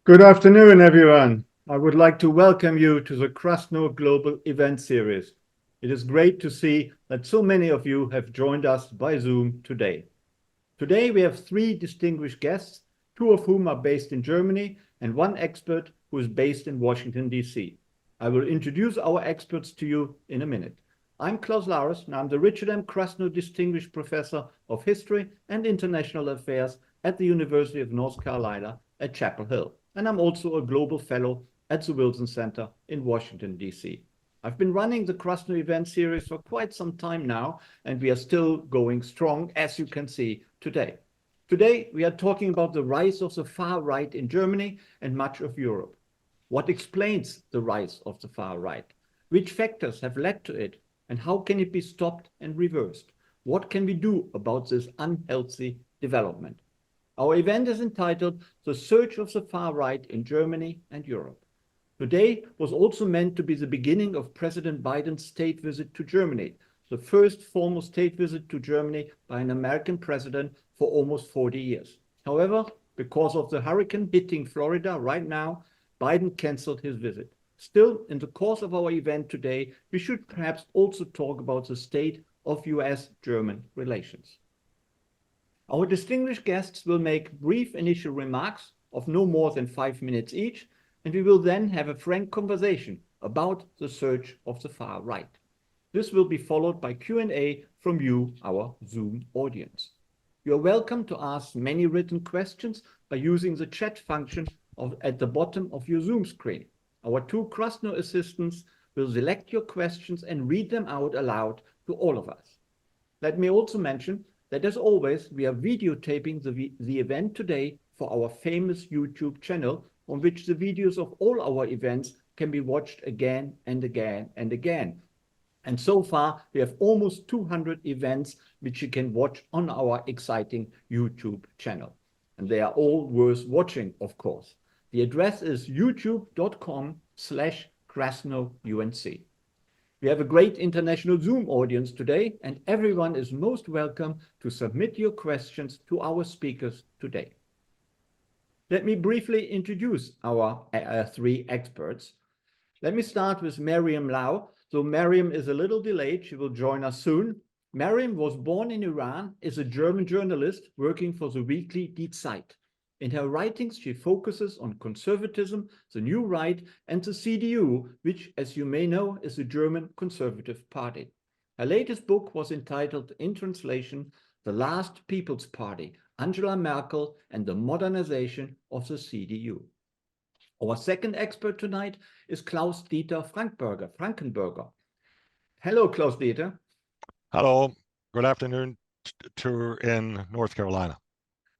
Good afternoon, everyone. I would like to welcome you to the Krasno Global Event Series. It is great to see that so many of you have joined us by Zoom today. Today we have three distinguished guests, two of whom are based in Germany and one expert who is based in Washington, D.C. I will introduce our experts to you in a minute. I'm Klaus Larres, and I'm the Richard M. Krasno Distinguished Professor of History and International Affairs at the University of North Carolina at Chapel Hill. And I'm also a Global Fellow at the Wilson Center in Washington, D.C. I've been running the Krasno event series for quite some time now, and we are still going strong, as you can see today. Today, we are talking about the rise of the far right in Germany and much of Europe. What explains the rise of the far right? Which factors have led to it? And how can it be stopped and reversed? What can we do about this unhealthy development? Our event is entitled The Search of the Far Right in Germany and Europe. Today was also meant to be the beginning of President Biden's state visit to Germany, the first formal state visit to Germany by an American president for almost 40 years. However, because of the hurricane hitting Florida right now, Biden canceled his visit. Still, in the course of our event today, we should perhaps also talk about the state of US-German relations. Our distinguished guests will make brief initial remarks of no more than 5 minutes each, and we will then have a frank conversation about the search of the far right. This will be followed by Q&A from you, our Zoom audience. You are welcome to ask many written questions by using the chat function at the bottom of your Zoom screen. Our two Krasno assistants will select your questions and read them out aloud to all of us. Let me also mention that, as always, we are videotaping the event today for our famous YouTube channel, on which the videos of all our events can be watched again and again and again. And so far, we have almost 200 events which you can watch on our exciting YouTube channel. And they are all worth watching, of course. The address is youtube.com/KrasnoUNC. We have a great international Zoom audience today, and everyone is most welcome to submit your questions to our speakers today. Let me briefly introduce our three experts. Let me start with Mariam Lau. So Mariam is a little delayed. She will join us soon. Mariam was born in Iran, is a German journalist working for the weekly Die Zeit. In her writings, she focuses on conservatism, the New Right, and the CDU, which, as you may know, is the German Conservative Party. Her latest book was entitled, in translation, The Last People's Party, Angela Merkel and the Modernization of the CDU. Our second expert tonight is Klaus-Dieter Frankenberger. Hello, Klaus-Dieter. Hello, good afternoon in North Carolina.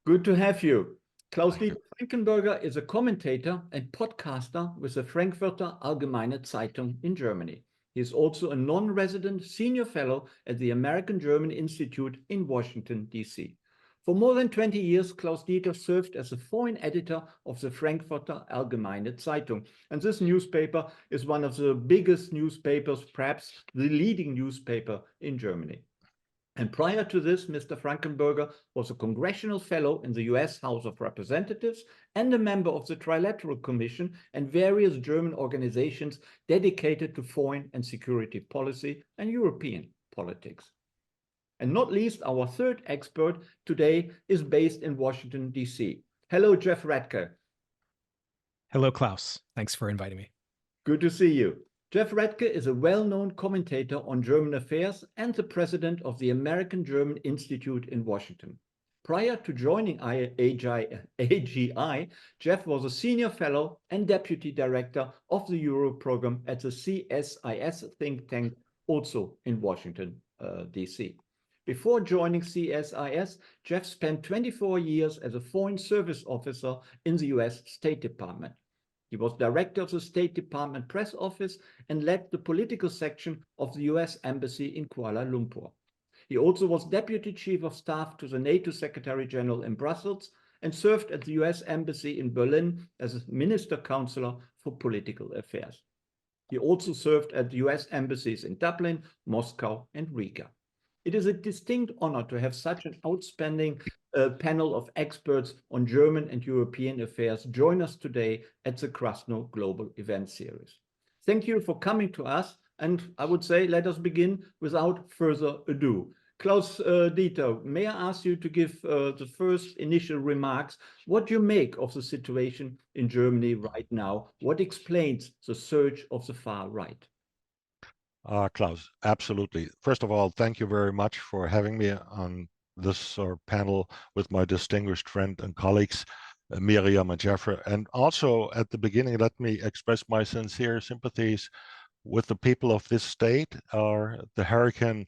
Good to have you. Klaus-Dieter Frankenberger is a commentator and podcaster with the Frankfurter Allgemeine Zeitung in Germany. He is also a non-resident senior fellow at the American-German Institute in Washington, D.C. For more than 20 years, Klaus-Dieter served as a foreign editor of the Frankfurter Allgemeine Zeitung. And this newspaper is one of the biggest newspapers, perhaps the leading newspaper in Germany. And prior to this, Mr. Frankenberger was a congressional fellow in the US House of Representatives and a member of the Trilateral Commission and various German organizations dedicated to foreign and security policy and European politics. And not least, our third expert today is based in Washington, D.C. Hello, Jeff Rathke. Hello, Klaus. Thanks for inviting me. Good to see you. Jeff Rathke is a well-known commentator on German affairs and the president of the American-German Institute in Washington. Prior to joining AGI, Jeff was a senior fellow and deputy director of the Euro program at the CSIS think tank, also in Washington, D.C. Before joining CSIS, Jeff spent 24 years as a foreign service officer in the US State Department. He was director of the State Department press office and led the political section of the US Embassy in Kuala Lumpur. He also was deputy chief of staff to the NATO Secretary General in Brussels and served at the US Embassy in Berlin as a minister counselor for political affairs. He also served at the US embassies in Dublin, Moscow, and Riga. It is a distinct honor to have such an outstanding panel of experts on German and European affairs join us today at the Krasno Global Event Series. Thank you for coming to us, and I would say let us begin without further ado. Klaus-Dieter, may I ask you to give the first initial remarks, what you make of the situation in Germany right now? What explains the surge of the far right? Klaus, absolutely. First of all, thank you very much for having me on this panel with my distinguished friend and colleagues, Mariam and Jeffrey. And also at the beginning, let me express my sincere sympathies with the people of this state. The hurricane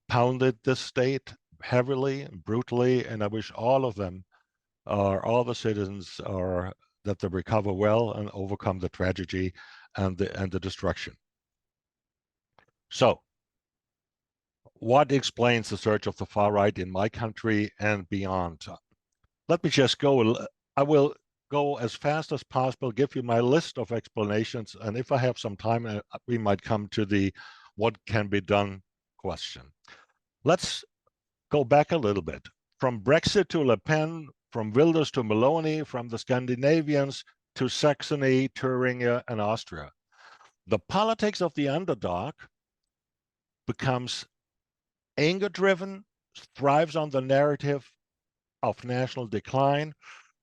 pounded this state heavily and brutally, and I wish all of them, all the citizens, that they recover well and overcome the tragedy and the destruction. So, what explains the surge of the far right in my country and beyond? Let me just go. I will go as fast as possible, give you my list of explanations, and if I have some time, we might come to the what can be done question. Let's go back a little bit. From Brexit to Le Pen, from Wilders to Meloni, from the Scandinavians to Saxony, Thuringia, and Austria. The politics of the underdog becomes anger-driven, thrives on the narrative of national decline,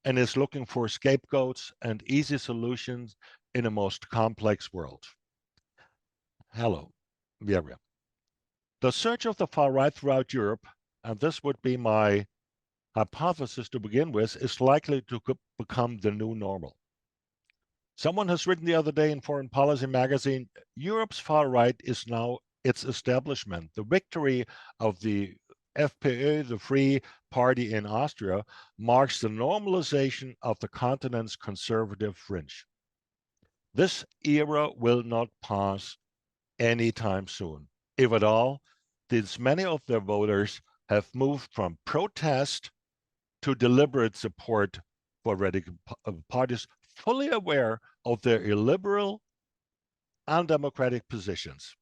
and is looking for scapegoats and easy solutions in a most complex world. Hello, Mariam. The surge of the far right throughout Europe, and this would be my hypothesis to begin with, is likely to become the new normal. Someone has written the other day in Foreign Policy magazine, Europe's far right is now its establishment. The victory of the FPÖ, the Free Party in Austria, marks the normalization of the continent's conservative fringe. This era will not pass anytime soon. If at all, since many of their voters have moved from protest to deliberate support for radical parties, fully aware of their illiberal, undemocratic positions.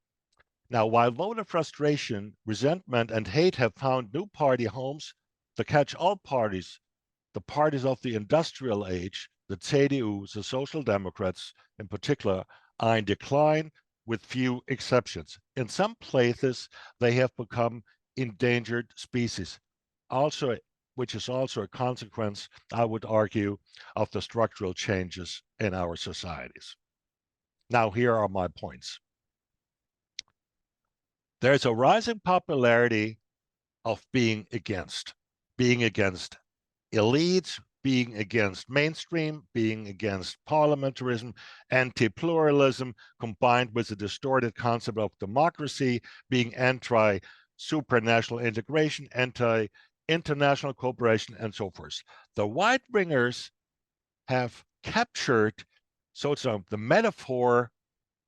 Now, while voter frustration, resentment, and hate have found new party homes, the catch-all parties, the parties of the industrial age, the CDU, the Social Democrats in particular, are in decline with few exceptions. In some places, they have become endangered species, which is also a consequence, I would argue, of the structural changes in our societies. Now, here are my points. There's a rising popularity of being against elites, being against mainstream, being against parliamentarism, anti-pluralism, combined with a distorted concept of democracy, being anti-supranational integration, anti-international cooperation, and so forth. The right-wingers have captured, the metaphor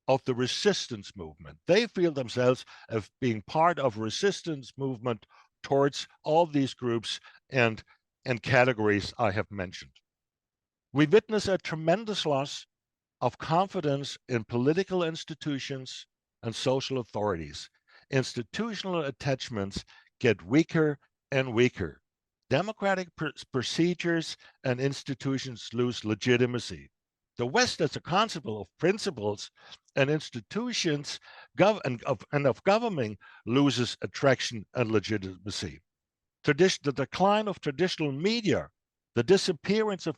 of the resistance movement. They feel themselves as being part of a resistance movement towards all these groups and categories I have mentioned. We witness a tremendous loss of confidence in political institutions and social authorities. Institutional attachments get weaker and weaker. Democratic procedures and institutions lose legitimacy. The West, as a consequence of principles and institutions and of governing, loses attraction and legitimacy. The decline of traditional media, the disappearance of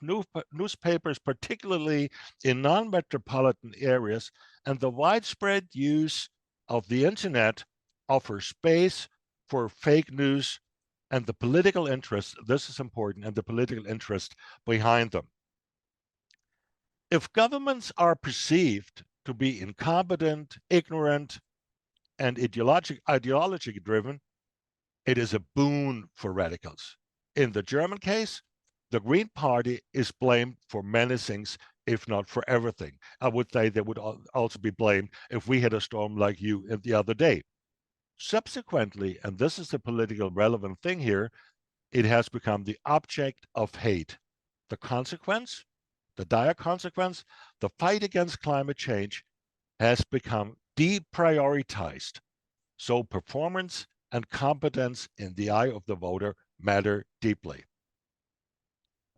newspapers, particularly in non-metropolitan areas, and the widespread use of the internet offer space for fake news and the political interest, this is important, and the political interest behind them. If governments are perceived to be incompetent, ignorant, and ideology-driven, it is a boon for radicals. In the German case, the Green Party is blamed for many things, if not for everything. I would say they would also be blamed if we had a storm like you the other day. Subsequently, and this is the political relevant thing here, it has become the object of hate. The consequence, the dire consequence, the fight against climate change has become deprioritized. So performance and competence in the eye of the voter matter deeply.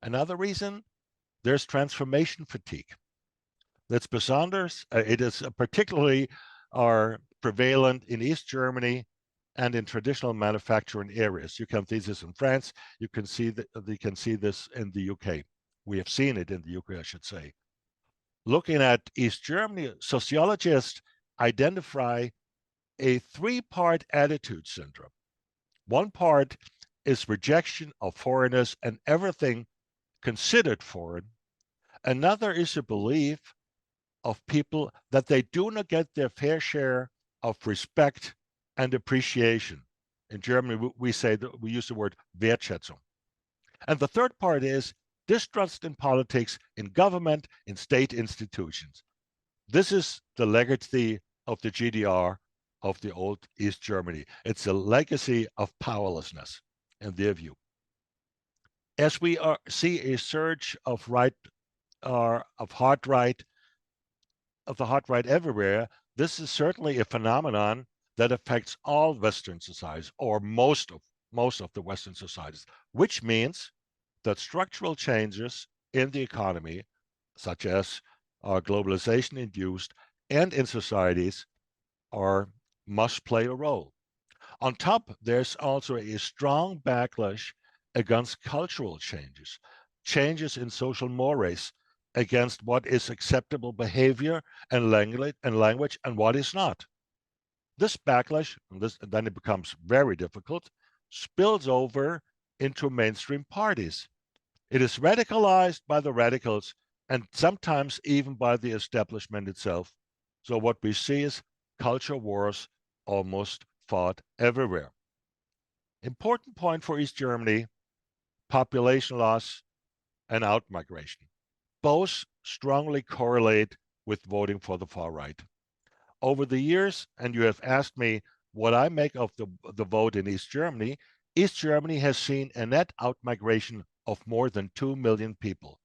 Another reason, there's transformation fatigue. That's besonders. It is particularly prevalent in East Germany and in traditional manufacturing areas. You can see this in France. You can see this in the UK. We have seen it in the UK, I should say. Looking at East Germany, sociologists identify a three-part attitude syndrome. One part is rejection of foreigners and everything considered foreign. Another is a belief of people that they do not get their fair share of respect and appreciation. In Germany, we use the word Wertschätzung. And the third part is distrust in politics, in government, in state institutions. This is the legacy of the GDR, of the old East Germany. It's a legacy of powerlessness in their view. As we see a surge of the hard right everywhere, this is certainly a phenomenon that affects all Western societies, or most of the Western societies, which means that structural changes in the economy, such as globalization induced, and in societies must play a role. On top, there's also a strong backlash against cultural changes in social mores, against what is acceptable behavior and language and what is not. This backlash, and then it becomes very difficult, spills over into mainstream parties. It is radicalized by the radicals and sometimes even by the establishment itself. So what we see is culture wars almost fought everywhere. Important point for East Germany, population loss and outmigration. Both strongly correlate with voting for the far right. Over the years, and you have asked me what I make of the vote in East Germany has seen a net outmigration of more than 2 million people,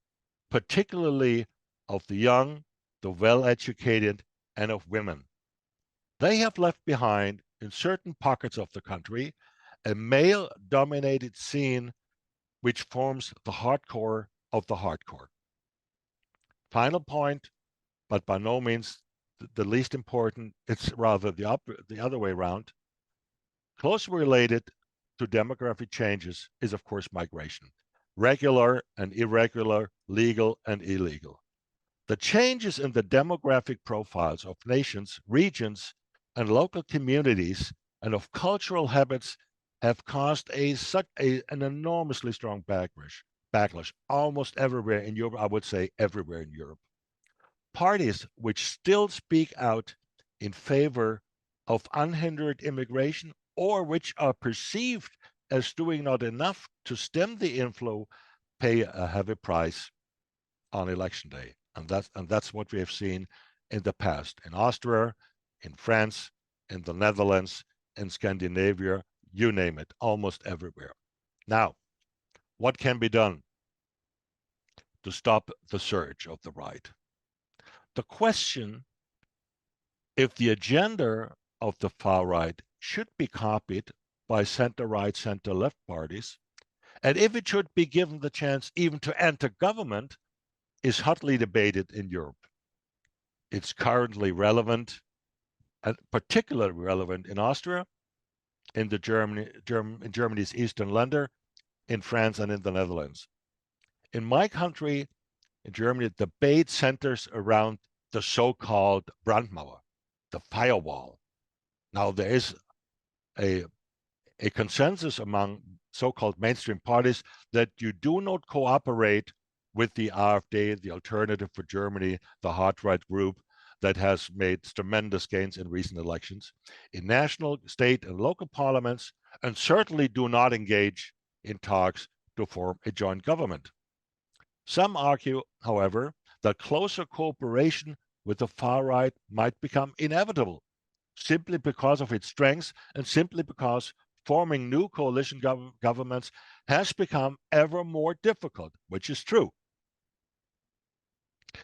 particularly of the young, the well-educated, and of women. They have left behind, in certain pockets of the country, a male-dominated scene which forms the hardcore of the hardcore. Final point, but by no means the least important, it's rather the other way around. Closely related to demographic changes is, of course, migration. Regular and irregular, legal and illegal. The changes in the demographic profiles of nations, regions, and local communities and of cultural habits have caused an enormously strong backlash almost everywhere in Europe, I would say everywhere in Europe. Parties which still speak out in favor of unhindered immigration or which are perceived as doing not enough to stem the inflow pay a heavy price on election day. And that's what we have seen in the past in Austria, in France, in the Netherlands, in Scandinavia, you name it, almost everywhere. Now, what can be done to stop the surge of the right? The question if the agenda of the far right should be copied by center-right, center-left parties, and if it should be given the chance even to enter government, is hotly debated in Europe. It's currently relevant, and particularly relevant in Austria, in Germany's eastern Länder, in France, and in the Netherlands. In my country, in Germany, the debate centers around the so-called Brandmauer, the firewall. Now, there is a consensus among so-called mainstream parties that you do not cooperate with the AfD, the Alternative for Germany, the hard right group that has made tremendous gains in recent elections, in national, state, and local parliaments, and certainly do not engage in talks to form a joint government. Some argue, however, that closer cooperation with the far right might become inevitable, simply because of its strengths and simply because forming new coalition governments has become ever more difficult, which is true.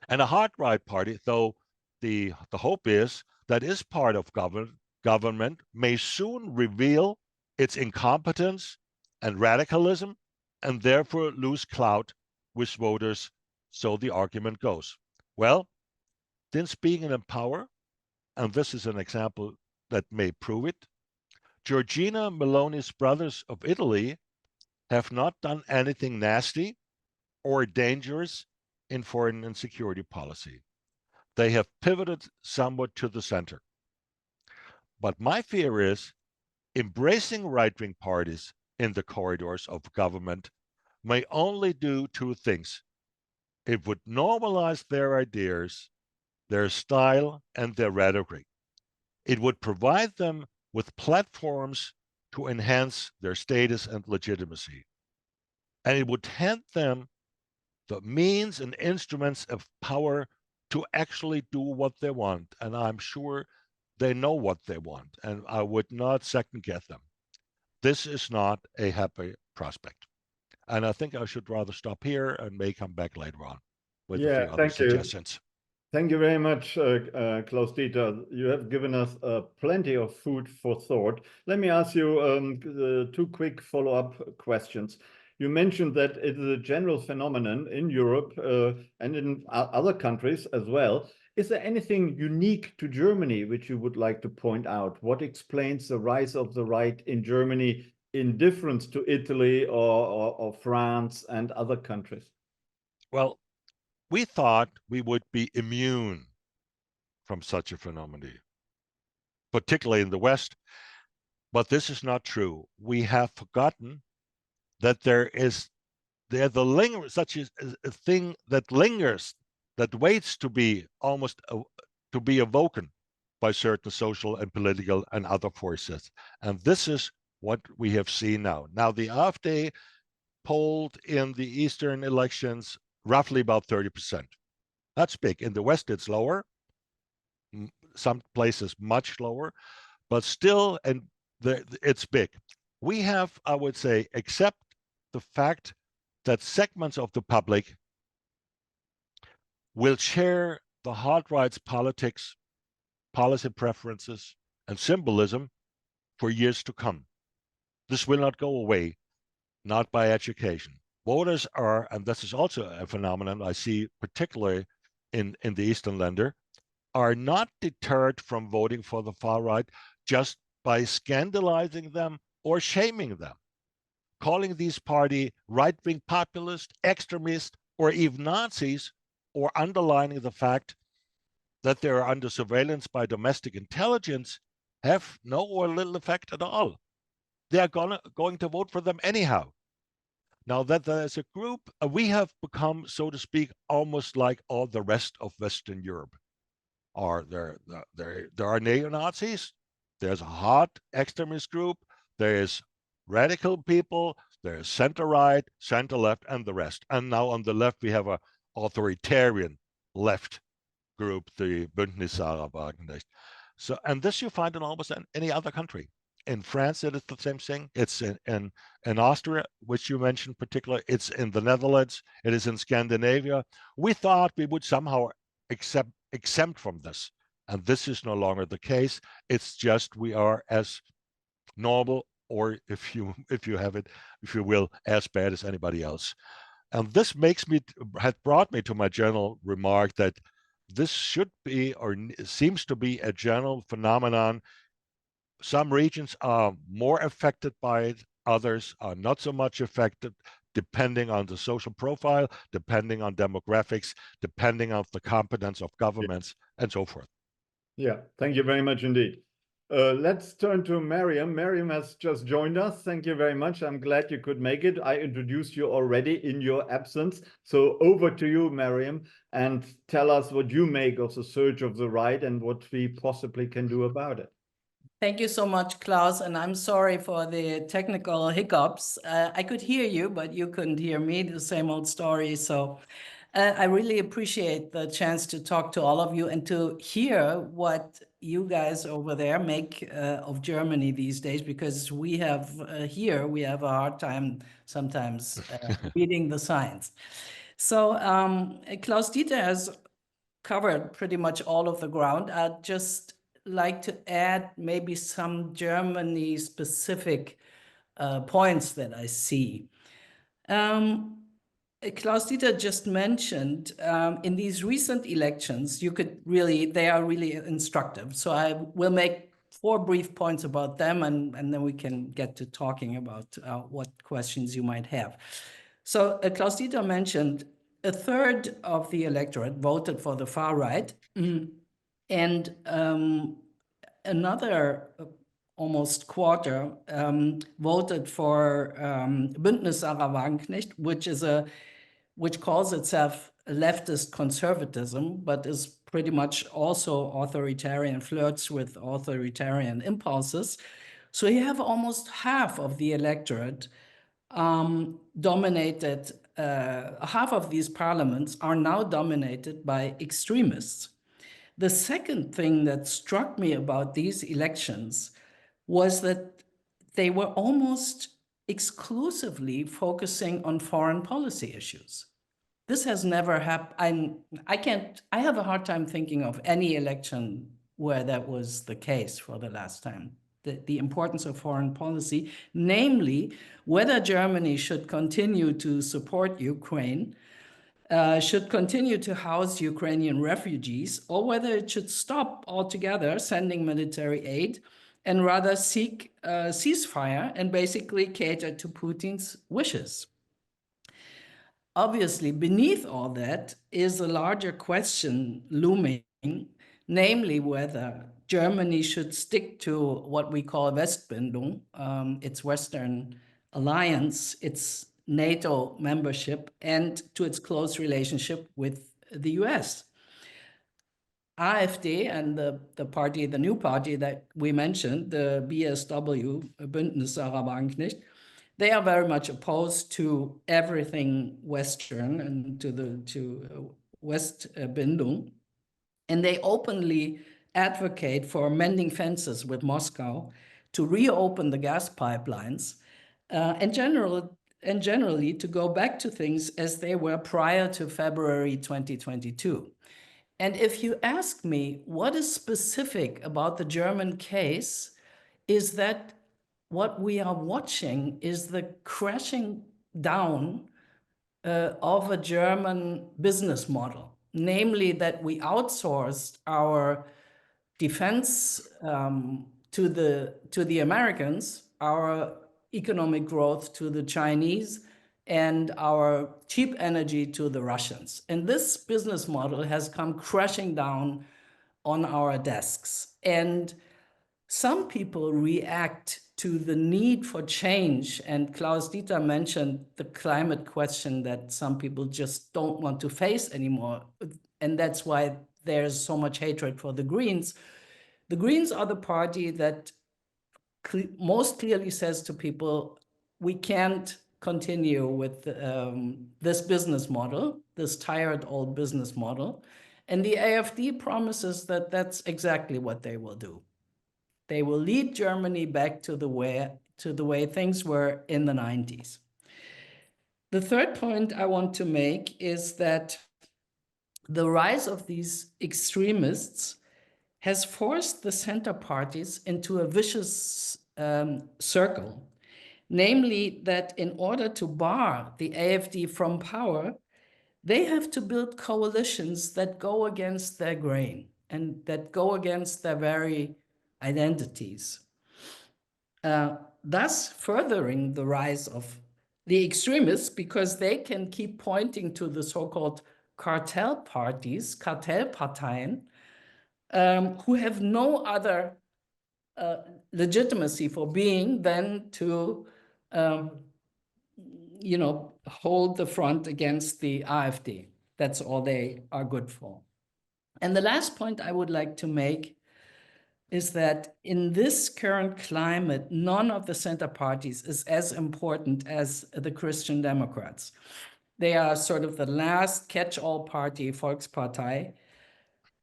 And a hard right party, though the hope is that is part of government may soon reveal its incompetence and radicalism, and therefore lose clout with voters, so the argument goes. Well, since being in power, and this is an example that may prove it, Giorgia Meloni's brothers of Italy have not done anything nasty or dangerous in foreign and security policy. They have pivoted somewhat to the center. But my fear is embracing right-wing parties in the corridors of government may only do two things. It would normalize their ideas, their style, and their rhetoric. It would provide them with platforms to enhance their status and legitimacy. And it would hand them the means and instruments of power to actually do what they want. And I'm sure they know what they want, and I would not second guess them. This is not a happy prospect. And I think I should rather stop here and may come back later on with a few other suggestions. Thank you very much, Klaus-Dieter. You have given us plenty of food for thought. Let me ask you two quick follow-up questions. You mentioned that it is a general phenomenon in Europe and in other countries as well. Is there anything unique to Germany which you would like to point out? What explains the rise of the right in Germany in difference to Italy or France and other countries? Well, we thought we would be immune from such a phenomenon, particularly in the West, but this is not true. We have forgotten that there's such a thing that lingers, that waits to be almost to be awoken by certain social and political and other forces. And this is what we have seen now. Now, the AfD polled in the Eastern elections roughly about 30%. That's big. In the West, it's lower. Some places much lower, but still, and it's big. We have, I would say, accept the fact that segments of the public will share the hard rights politics, policy preferences, and symbolism for years to come. This will not go away, not by education. Voters are, and this is also a phenomenon I see particularly in the Eastern Länder, are not deterred from voting for the far right just by scandalizing them or shaming them, calling these party right-wing populist, extremist, or even Nazis, or underlining the fact that they are under surveillance by domestic intelligence have no or little effect at all. They are going to vote for them anyhow. Now that there's a group, we have become, so to speak, almost like all the rest of Western Europe. There are neo-Nazis, there's a hard extremist group, there's radical people, there's center-right, center-left, and the rest. And now on the left, we have an authoritarian left group, the Bündnis Sarah-Wagenknecht. So, and this you find in almost any other country. In France, it is the same thing. It's in Austria, which you mentioned particularly. It's in the Netherlands. It is in Scandinavia. We thought we would somehow exempt from this, and this is no longer the case. It's just we are as normal, or if you will, as bad as anybody else. And this had brought me to my general remark that this should be, or seems to be, a general phenomenon. Some regions are more affected by it, others are not so much affected, depending on the social profile, depending on demographics, depending on the competence of governments, and so forth. Yeah, thank you very much indeed. Let's turn to Mariam. Mariam has just joined us. Thank you very much. I'm glad you could make it. I introduced you already in your absence. So over to you, Mariam, and tell us what you make of the surge of the right and what we possibly can do about it. Thank you so much, Klaus, and I'm sorry for the technical hiccups. I could hear you, but you couldn't hear me, the same old story. So I really appreciate the chance to talk to all of you and to hear what you guys over there make of Germany these days, because we have here, we have a hard time sometimes reading the signs. So Klaus-Dieter has covered pretty much all of the ground. I'd just like to add maybe some Germany-specific points that I see. Klaus-Dieter just mentioned in these recent elections, they are really instructive. So I will make 4 brief points about them, and then we can get to talking about what questions you might have. So Klaus-Dieter mentioned a third of the electorate voted for the far right, and another almost quarter voted for Bündnis Sarah Wagenknecht, which calls itself leftist conservatism, but is pretty much also authoritarian, flirts with authoritarian impulses. So you have almost half of the electorate dominated, half of these parliaments are now dominated by extremists. The second thing that struck me about these elections was that they were almost exclusively focusing on foreign policy issues. This has never happened. I have a hard time thinking of any election where that was the case for the last time. The importance of foreign policy, namely whether Germany should continue to support Ukraine, should continue to house Ukrainian refugees, or whether it should stop altogether sending military aid and rather seek a ceasefire and basically cater to Putin's wishes. Obviously, beneath all that is a larger question looming, namely whether Germany should stick to what we call Westbindung, its Western alliance, its NATO membership, and to its close relationship with the US. AfD and the new party that we mentioned, the BSW, Bündnis Sarah Wagenknecht, they are very much opposed to everything Western and to Westbindung, and they openly advocate for mending fences with Moscow, to reopen the gas pipelines, and generally to go back to things as they were prior to February 2022. And if you ask me what is specific about the German case, is that what we are watching is the crashing down of a German business model, namely that we outsourced our defense to the Americans, our economic growth to the Chinese, and our cheap energy to the Russians. And this business model has come crashing down on our desks. And some people react to the need for change. And Klaus-Dieter mentioned the climate question that some people just don't want to face anymore. And that's why there's so much hatred for the Greens. The Greens are the party that most clearly says to people, we can't continue with this business model, this tired old business model. And the AfD promises that that's exactly what they will do. They will lead Germany back to the way things were in the 90s. The third point I want to make is that the rise of these extremists has forced the center parties into a vicious circle, namely that in order to bar the AfD from power, they have to build coalitions that go against their grain and that go against their very identities, thus furthering the rise of the extremists, because they can keep pointing to the so-called cartel parties, Kartellparteien, who have no other legitimacy for being than to, hold the front against the AfD. That's all they are good for. And the last point I would like to make is that in this current climate, none of the center parties is as important as the Christian Democrats. They are sort of the last catch-all party, Volkspartei,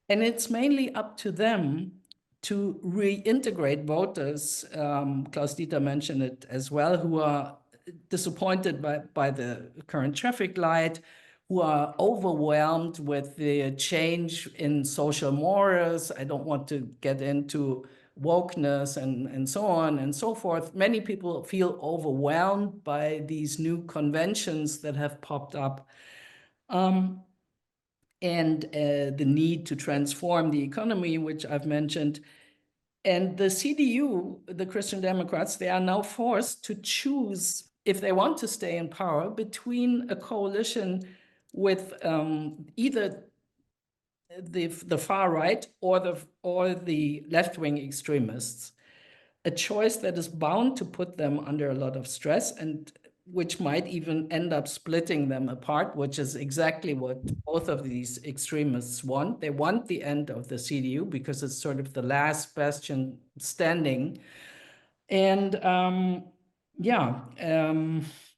and it's mainly up to them to reintegrate voters, Klaus-Dieter mentioned it as well, who are disappointed by the current traffic light, who are overwhelmed with the change in social morals. I don't want to get into wokeness and so on and so forth. Many people feel overwhelmed by these new conventions that have popped up. And the need to transform the economy, which I've mentioned. And the CDU, the Christian Democrats, they are now forced to choose, if they want to stay in power, between a coalition with either the far right or the left-wing extremists, a choice that is bound to put them under a lot of stress and which might even end up splitting them apart, which is exactly what both of these extremists want. They want the end of the CDU because it's sort of the last bastion standing. And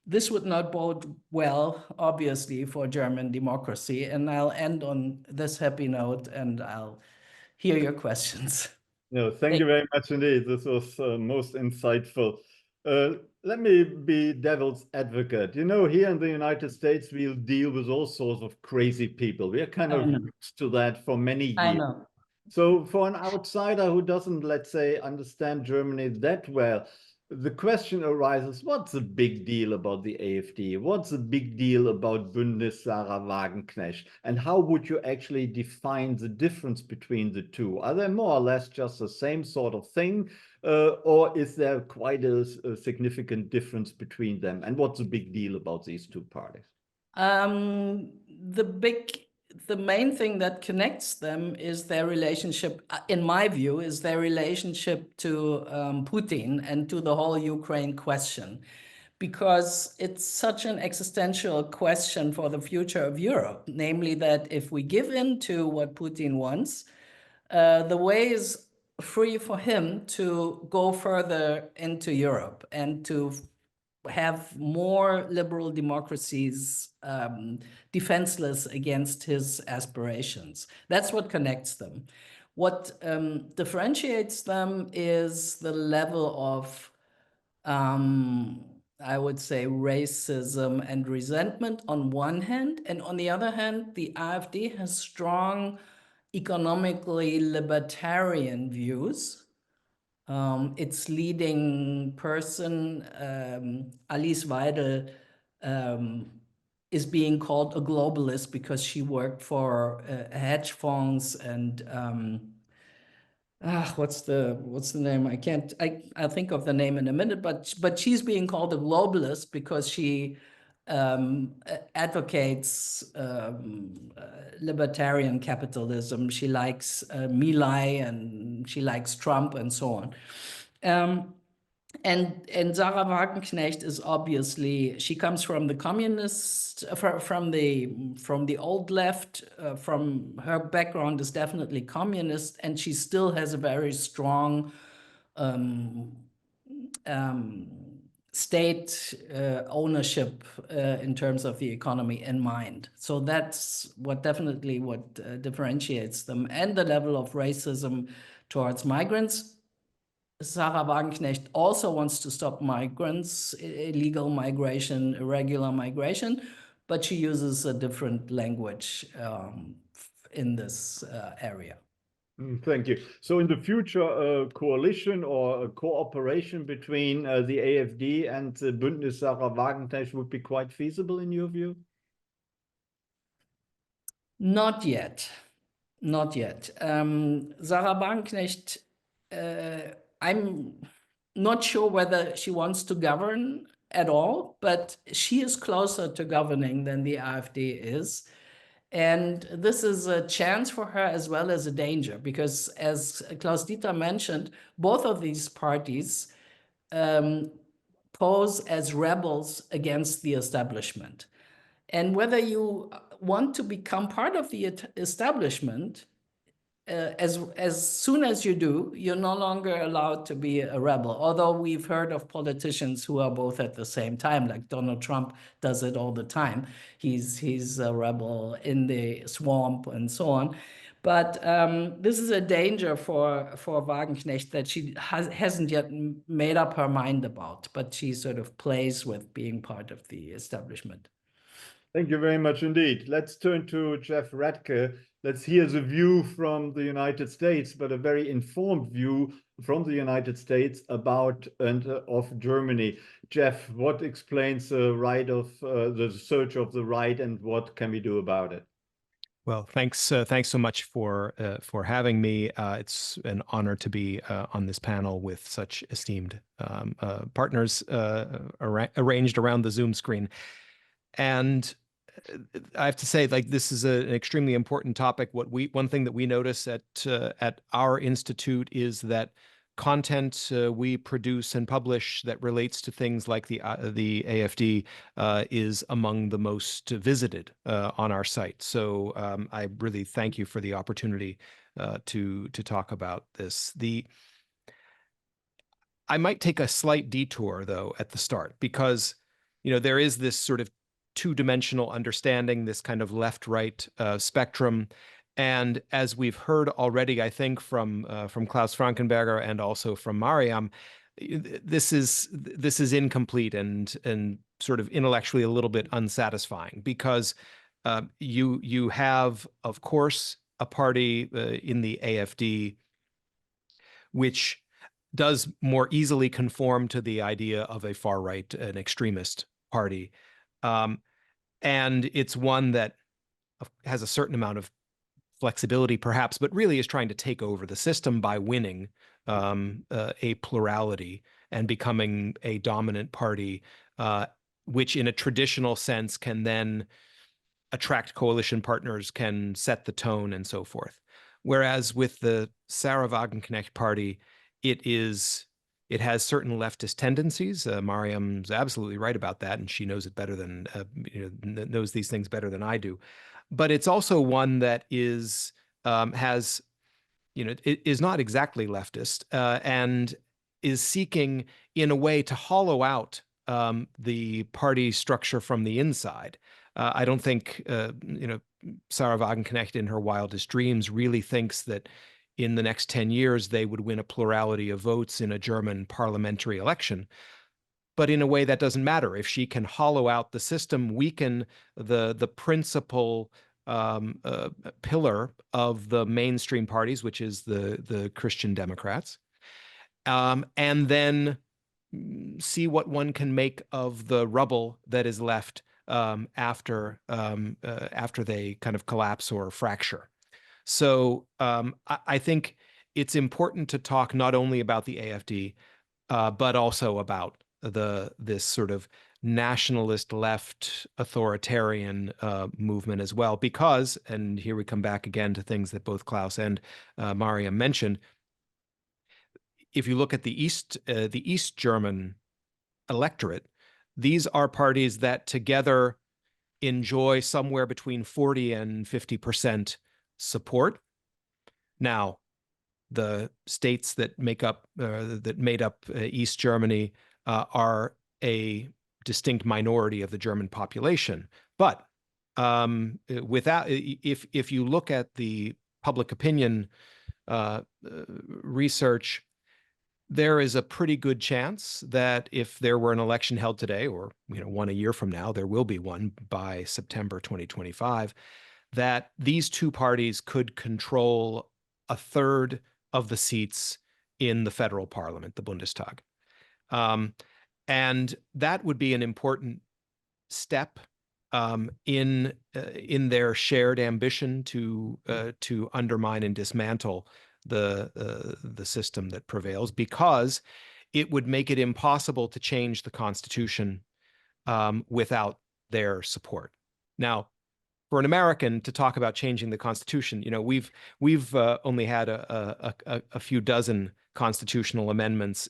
this would not bode well, obviously, for German democracy. And I'll end on this happy note, and I'll hear your questions. No, thank you very much indeed. This was most insightful. Let me be devil's advocate. You know, here in the United States, we'll deal with all sorts of crazy people. We are kind of used to that for many years. I know. So for an outsider who doesn't, let's say, understand Germany that well, the question arises, what's the big deal about the AfD? What's the big deal about Bündnis Sarah Wagenknecht? And how would you actually define the difference between the two? Are they more or less just the same sort of thing? Or is there quite a significant difference between them? And what's the big deal about these two parties? The main thing that connects them is their relationship, in my view, is their relationship to Putin and to the whole Ukraine question, because it's such an existential question for the future of Europe, namely that if we give in to what Putin wants, the way is free for him to go further into Europe and to have more liberal democracies defenseless against his aspirations. That's what connects them. What differentiates them is the level of, I would say, racism and resentment on one hand, and on the other hand, the AfD has strong economically libertarian views. Its leading person, Alice Weidel, is being called a globalist because she worked for hedge funds and what's the name? I'll think of the name in a minute, but she's being called a globalist because she advocates libertarian capitalism. She likes My Lai and she likes Trump and so on. And Sarah Wagenknecht is obviously, she comes from the communist, from the old left. From her background is definitely communist, and she still has a very strong state ownership in terms of the economy in mind. So that's what differentiates them, and the level of racism towards migrants. Sarah Wagenknecht also wants to stop migrants, illegal migration, irregular migration, but she uses a different language in this area. Thank you. So in the future, a coalition or a cooperation between the AfD and Bündnis Sarah Wagenknecht would be quite feasible in your view? Not yet. Not yet. Sarah Wagenknecht, I'm not sure whether she wants to govern at all, but she is closer to governing than the AfD is. And this is a chance for her as well as a danger, because as Klaus-Dieter mentioned, both of these parties pose as rebels against the establishment. And whether you want to become part of the establishment, as soon as you do, you're no longer allowed to be a rebel. Although we've heard of politicians who are both at the same time, like Donald Trump does it all the time. He's a rebel in the swamp and so on. But this is a danger for Wagenknecht that she hasn't yet made up her mind about, but she sort of plays with being part of the establishment. Thank you very much indeed. Let's turn to Jeff Rathke. Let's hear the view from the United States, but a very informed view from the United States about and of Germany. Jeff, what explains the right of the search of the right, and what can we do about it? Well, thanks so much for having me. It's an honor to be on this panel with such esteemed partners arranged around the Zoom screen. And I have to say, like, this is an extremely important topic. One thing that we notice at our institute is that content we produce and publish that relates to things like the AFD is among the most visited on our site. So I really thank you for the opportunity to talk about this. I might take a slight detour though at the start, because there is this sort of two-dimensional understanding, this kind of left-right spectrum. And as we've heard already, I think from Klaus Frankenberger and also from Mariam, this is incomplete and sort of intellectually a little bit unsatisfying, because you have, of course, a party in the AFD which does more easily conform to the idea of a far-right, an extremist party. And it's one that has a certain amount of flexibility, perhaps, but really is trying to take over the system by winning a plurality and becoming a dominant party, which in a traditional sense can then attract coalition partners, can set the tone, and so forth. Whereas with the Sarah Wagenknecht party, it has certain leftist tendencies. Mariam's absolutely right about that, and she knows it better than knows these things better than I do. But it's also one that is has it is not exactly leftist and is seeking in a way to hollow out the party structure from the inside. I don't think Sarah Wagenknecht in her wildest dreams really thinks that in the next 10 years, they would win a plurality of votes in a German parliamentary election. But in a way that doesn't matter. If she can hollow out the system, weaken the principal pillar of the mainstream parties, which is the Christian Democrats, and then see what one can make of the rubble that is left after they kind of collapse or fracture. So I think it's important to talk not only about the AFD, but also about this sort of nationalist left authoritarian movement as well, because, and here we come back again to things that both Klaus and Mariam mentioned, if you look at the East German electorate, these are parties that together enjoy somewhere between 40 and 50% support. Now, the states that made up East Germany are a distinct minority of the German population. But if you look at the public opinion research, there is a pretty good chance that if there were an election held today, or one a year from now, there will be one by September 2025, that these two parties could control a third of the seats in the federal parliament, the Bundestag. And that would be an important step in their shared ambition to undermine and dismantle the system that prevails, because it would make it impossible to change the Constitution without their support. Now, for an American to talk about changing the Constitution, we've only had a few dozen constitutional amendments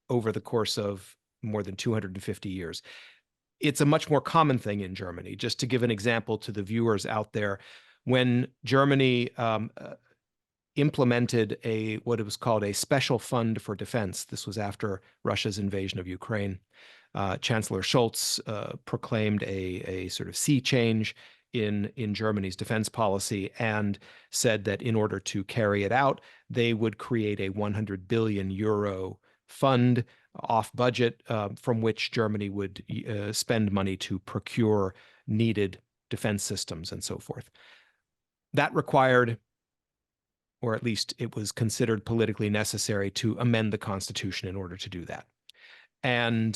over the course of more than 250 years. It's a much more common thing in Germany. Just to give an example to the viewers out there, when Germany implemented what it was called a special fund for defense, this was after Russia's invasion of Ukraine, Chancellor Scholz proclaimed a sort of sea change in Germany's defense policy and said that in order to carry it out, they would create a 100 billion euro fund off budget from which Germany would spend money to procure needed defense systems and so forth. That required, or at least it was considered politically necessary, to amend the Constitution in order to do that. And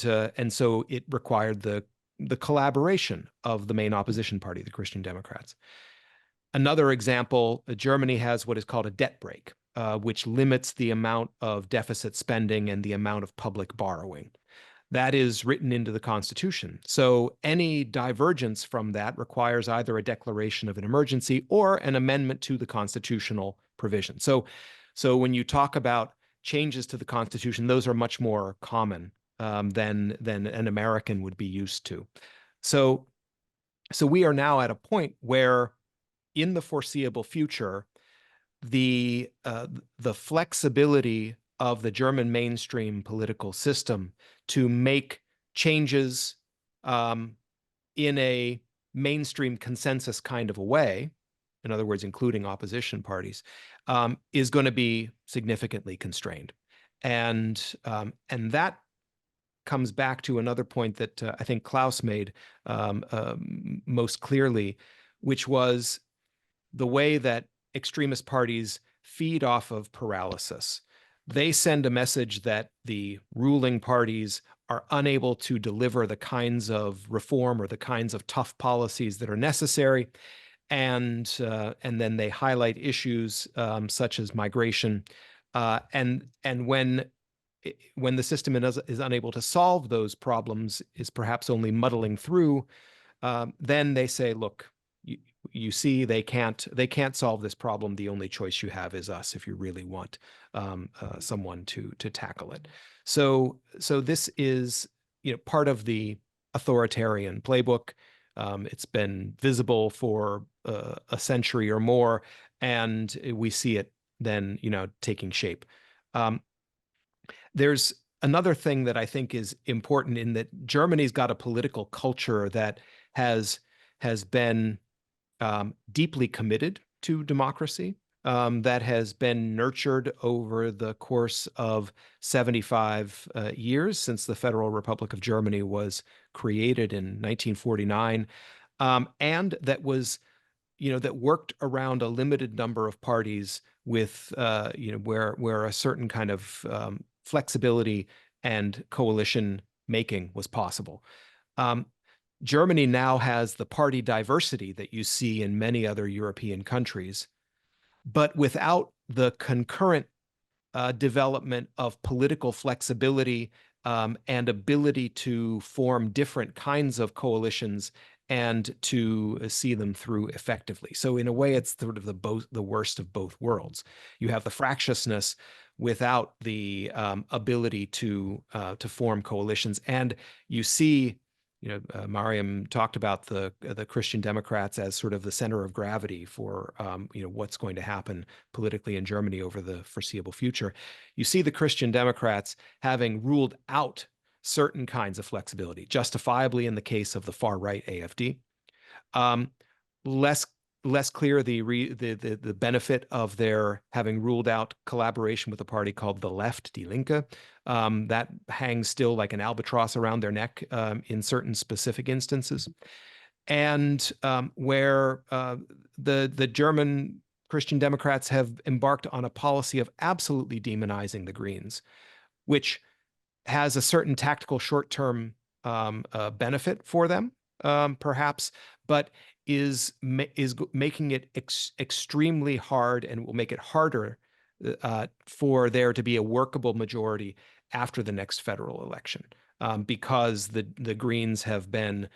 so it required the collaboration of the main opposition party, the Christian Democrats. Another example, Germany has what is called a debt brake, which limits the amount of deficit spending and the amount of public borrowing. That is written into the Constitution. So any divergence from that requires either a declaration of an emergency or an amendment to the constitutional provision. So when you talk about changes to the Constitution, those are much more common than an American would be used to. So we are now at a point where, in the foreseeable future, the flexibility of the German mainstream political system to make changes in a mainstream consensus kind of a way, in other words, including opposition parties, is going to be significantly constrained. And that comes back to another point that I think Klaus made most clearly, which was the way that extremist parties feed off of paralysis. They send a message that the ruling parties are unable to deliver the kinds of reform or the kinds of tough policies that are necessary, and then they highlight issues such as migration, and when the system is unable to solve those problems, is perhaps only muddling through, then they say, look, you see, they can't solve this problem. The only choice you have is us if you really want someone to tackle it. So this is, part of the authoritarian playbook. It's been visible for a century or more, and we see it then, taking shape. There's another thing that I think is important, in that Germany's got a political culture that has been deeply committed to democracy, that has been nurtured over the course of 75 years since the Federal Republic of Germany was created in 1949, and that was, that worked around a limited number of parties with, where a certain kind of flexibility and coalition making was possible. Germany now has the party diversity that you see in many other European countries, but without the concurrent development of political flexibility and ability to form different kinds of coalitions and to see them through effectively. So in a way, it's sort of the worst of both worlds. You have the fractiousness without the ability to form coalitions, and you see. Mariam talked about the Christian Democrats as sort of the center of gravity for what's going to happen politically in Germany over the foreseeable future. You see the Christian Democrats having ruled out certain kinds of flexibility, justifiably in the case of the far right AfD. Less clear the benefit of their having ruled out collaboration with a party called the Left, Die Linke. That hangs still like an albatross around their neck in certain specific instances. And where the German Christian Democrats have embarked on a policy of absolutely demonizing the Greens, which has a certain tactical short-term benefit for them, perhaps, but is making it extremely hard, and will make it harder for there to be a workable majority after the next federal election, because the Greens have been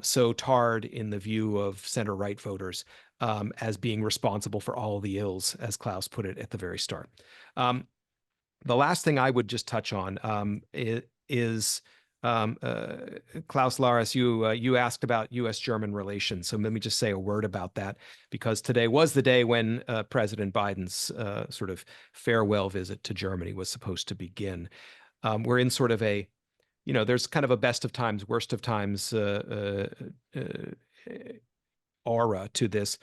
so tarred in the view of center-right voters as being responsible for all the ills, as Klaus put it at the very start. The last thing I would just touch on is Klaus Larres, you asked about U.S.-German relations. So let me just say a word about that, because today was the day when President Biden's sort of farewell visit to Germany was supposed to begin. We're in sort of a, there's kind of a best of times, worst of times aura to this.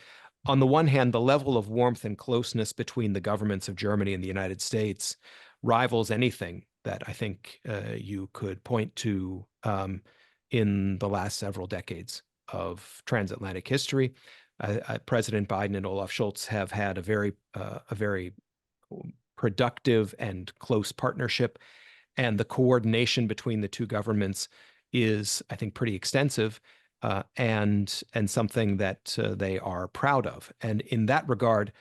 On the one hand, the level of warmth and closeness between the governments of Germany and the United States rivals anything that I think you could point to in the last several decades. of transatlantic history. President Biden and Olaf Scholz have had a very productive and close partnership, and the coordination between the two governments is, I think, pretty extensive, and something that they are proud of. And in that regard,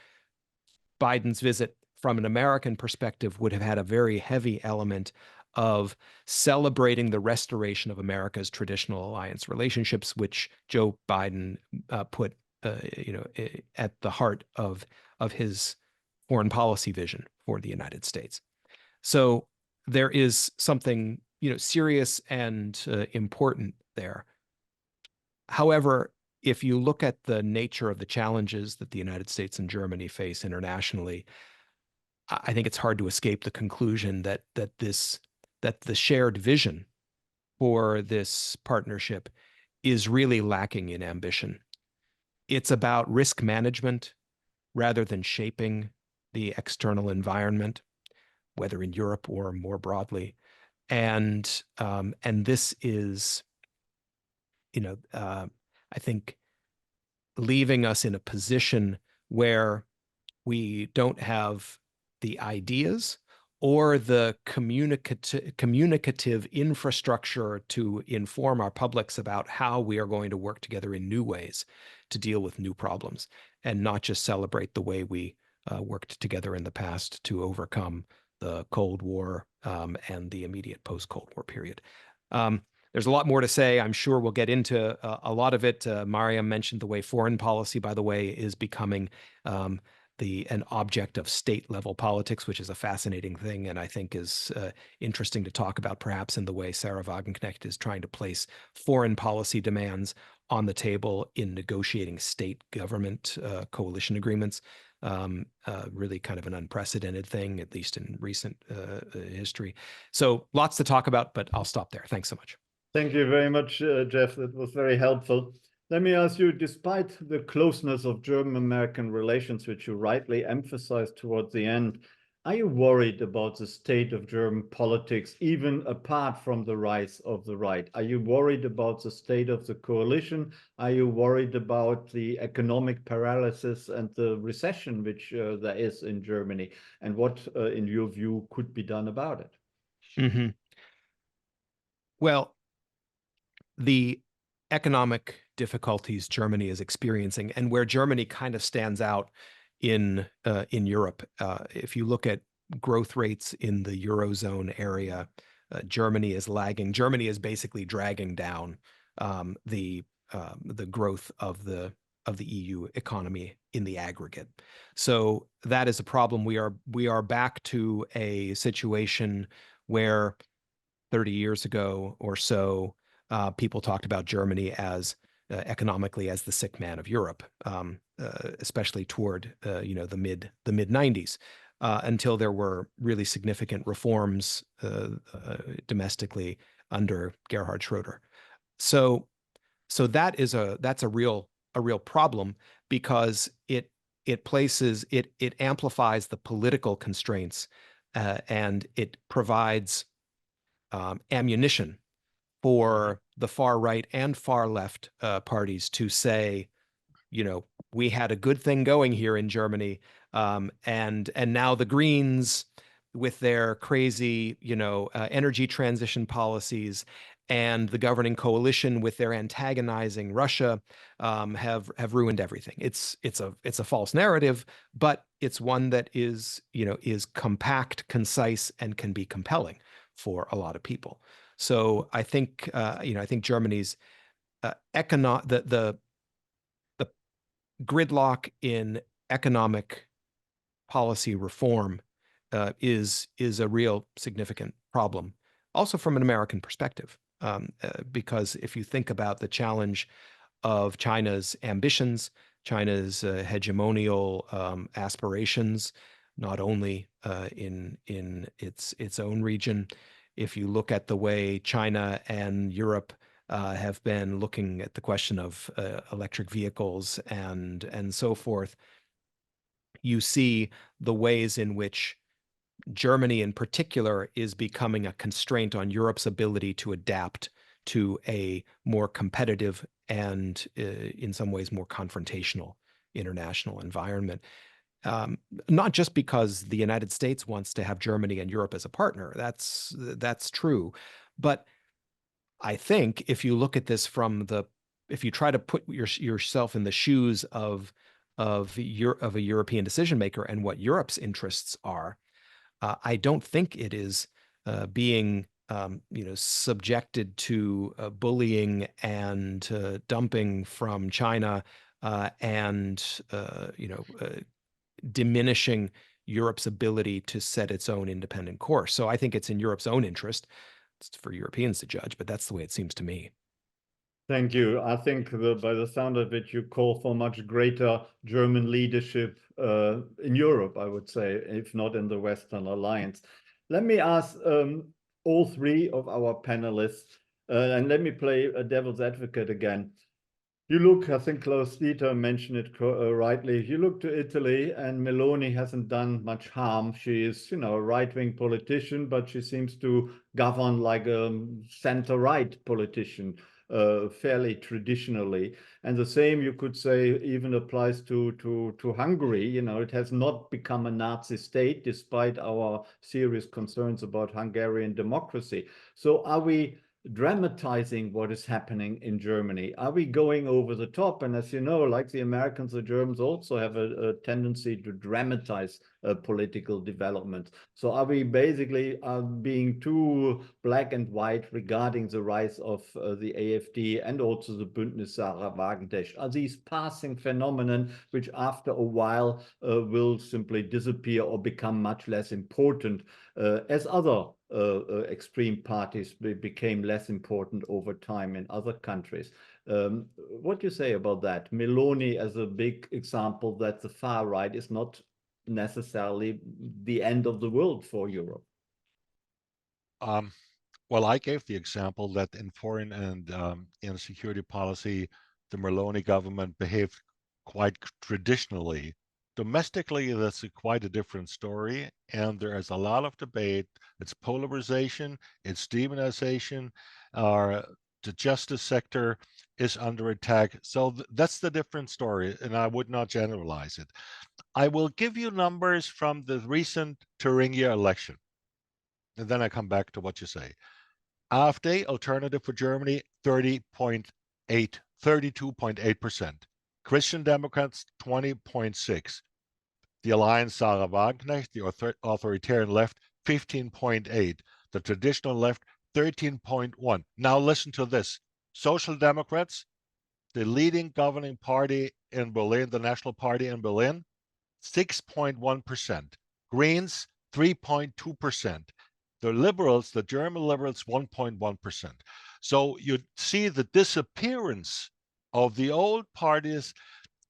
Biden's visit from an American perspective would have had a very heavy element of celebrating the restoration of America's traditional alliance relationships, which Joe Biden put at the heart of his foreign policy vision for the United States. So there is something serious and important there. However, if you look at the nature of the challenges that the United States and Germany face internationally, I think it's hard to escape the conclusion that the shared vision for this partnership is really lacking in ambition. It's about risk management rather than shaping the external environment, whether in Europe or more broadly. And this is, I think, leaving us in a position where we don't have the ideas or the communicative infrastructure to inform our publics about how we are going to work together in new ways to deal with new problems, and not just celebrate the way we worked together in the past to overcome the Cold War and the immediate post-Cold War period. There's a lot more to say. I'm sure we'll get into a lot of it. Mariam mentioned the way foreign policy, by the way, is becoming an object of state-level politics, which is a fascinating thing, and I think is interesting to talk about, perhaps in the way Sarah Wagenknecht is trying to place foreign policy demands on the table in negotiating state-government coalition agreements. Really kind of an unprecedented thing, at least in recent history. So lots to talk about, but I'll stop there. Thanks so much. Thank you very much, Jeff. That was very helpful. Let me ask you, despite the closeness of German-American relations, which you rightly emphasized towards the end, are you worried about the state of German politics, even apart from the rise of the right? Are you worried about the state of the coalition? Are you worried about the economic paralysis and the recession which there is in Germany? And what, in your view, could be done about it? Mm-hmm. Well, the economic difficulties Germany is experiencing, and where Germany kind of stands out in Europe, if you look at growth rates in the Eurozone area, Germany is lagging. Germany is basically dragging down the growth of the EU economy in the aggregate. So that is a problem. We are back to a situation where 30 years ago or so, people talked about Germany as economically as the sick man of Europe, especially toward the mid 90s, until there were really significant reforms domestically under Gerhard Schröder. So that's a real problem, because it amplifies the political constraints, and it provides ammunition for the far right and far left parties to say, we had a good thing going here in Germany, and now the Greens, with their crazy, energy transition policies, and the governing coalition with their antagonizing Russia, have ruined everything. It's a false narrative, but it's one that is compact, concise, and can be compelling for a lot of people. So I think Germany's the gridlock in economic policy reform is a real significant problem, also from an American perspective, because if you think about the challenge of China's ambitions, China's hegemonial aspirations, not only in its own region. If you look at the way China and Europe have been looking at the question of electric vehicles and so forth, you see the ways in which Germany in particular is becoming a constraint on Europe's ability to adapt to a more competitive and in some ways more confrontational international environment. Not just because the United States wants to have Germany and Europe as a partner. That's true. But I think if you look at this if you try to put yourself in the shoes of a European decision maker and what Europe's interests are, I don't think it is being subjected to bullying and dumping from China and diminishing Europe's ability to set its own independent course. So I think it's in Europe's own interest. It's for Europeans to judge, but that's the way it seems to me. Thank you. I think by the sound of it, you call for much greater German leadership in Europe, I would say, if not in the Western Alliance. Let me ask all three of our panelists, and let me play a devil's advocate again. You look, I think Klaus-Dieter mentioned it rightly, you look to Italy and Meloni hasn't done much harm. She is, a right-wing politician, but she seems to govern like a center-right politician, fairly traditionally. And the same you could say even applies to Hungary. It has not become a Nazi state despite our serious concerns about Hungarian democracy. So are we dramatizing what is happening in Germany? Are we going over the top? And as you know, like the Americans, the Germans also have a tendency to dramatize political development. So are we basically being too black and white regarding the rise of the AfD and also the Bündnis Sarah Wagenknecht? Are these passing phenomenon which after a while will simply disappear or become much less important as other extreme parties became less important over time in other countries? What do you say about that? Meloni as a big example that the far right is not necessarily the end of the world for Europe. Well, I gave the example that in foreign and in security policy, the Meloni government behaved quite traditionally. Domestically, that's quite a different story, and there is a lot of debate. It's polarization, it's demonization, the justice sector is under attack. So that's the different story, and I would not generalize it. I will give you numbers from the recent Thuringia election, and then I come back to what you say. AfD, Alternative for Germany, 32.8%. Christian Democrats, 20.6%. The Alliance Sarah Wagenknecht, the authoritarian left, 15.8%. The traditional left, 13.1%. Now listen to this. Social Democrats, the leading governing party in Berlin, the National Party in Berlin, 6.1%. Greens, 3.2%. The liberals, the German liberals, 1.1%. So you see the disappearance of the old parties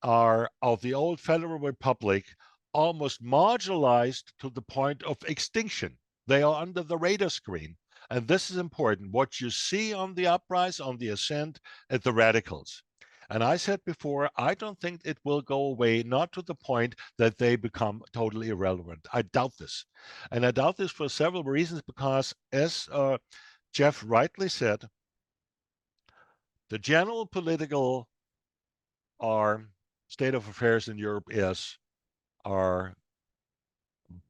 of the old Federal Republic almost marginalized to the point of extinction. They are under the radar screen. And this is important. What you see on the uprise, on the ascent, at the radicals. And I said before, I don't think it will go away, not to the point that they become totally irrelevant. I doubt this. And I doubt this for several reasons, because as Jeff rightly said, the general political state of affairs in Europe are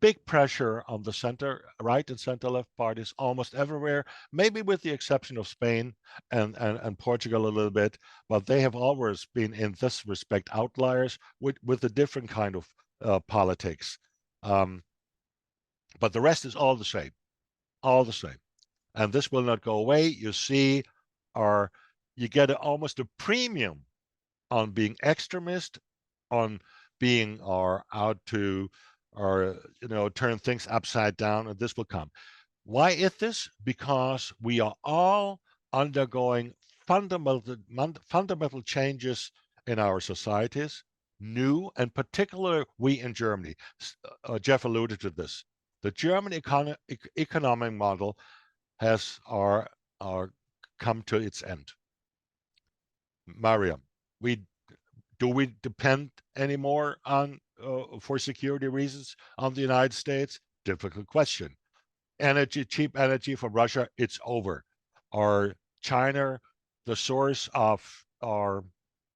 big pressure on the center right and center left parties almost everywhere, maybe with the exception of Spain and Portugal a little bit, but they have always been in this respect outliers with a different kind of politics. But the rest is all the same, and this will not go away. You see, you get almost a premium on being extremist, on being out to turn things upside down, and this will come. Why is this? Because we are all undergoing fundamental changes in our societies, new, and particularly we in Germany. Jeff alluded to this. The German economic model has come to its end. Mariam, do we depend anymore on for security reasons on the United States? Difficult question. Cheap energy from Russia, it's over. Our China the source of our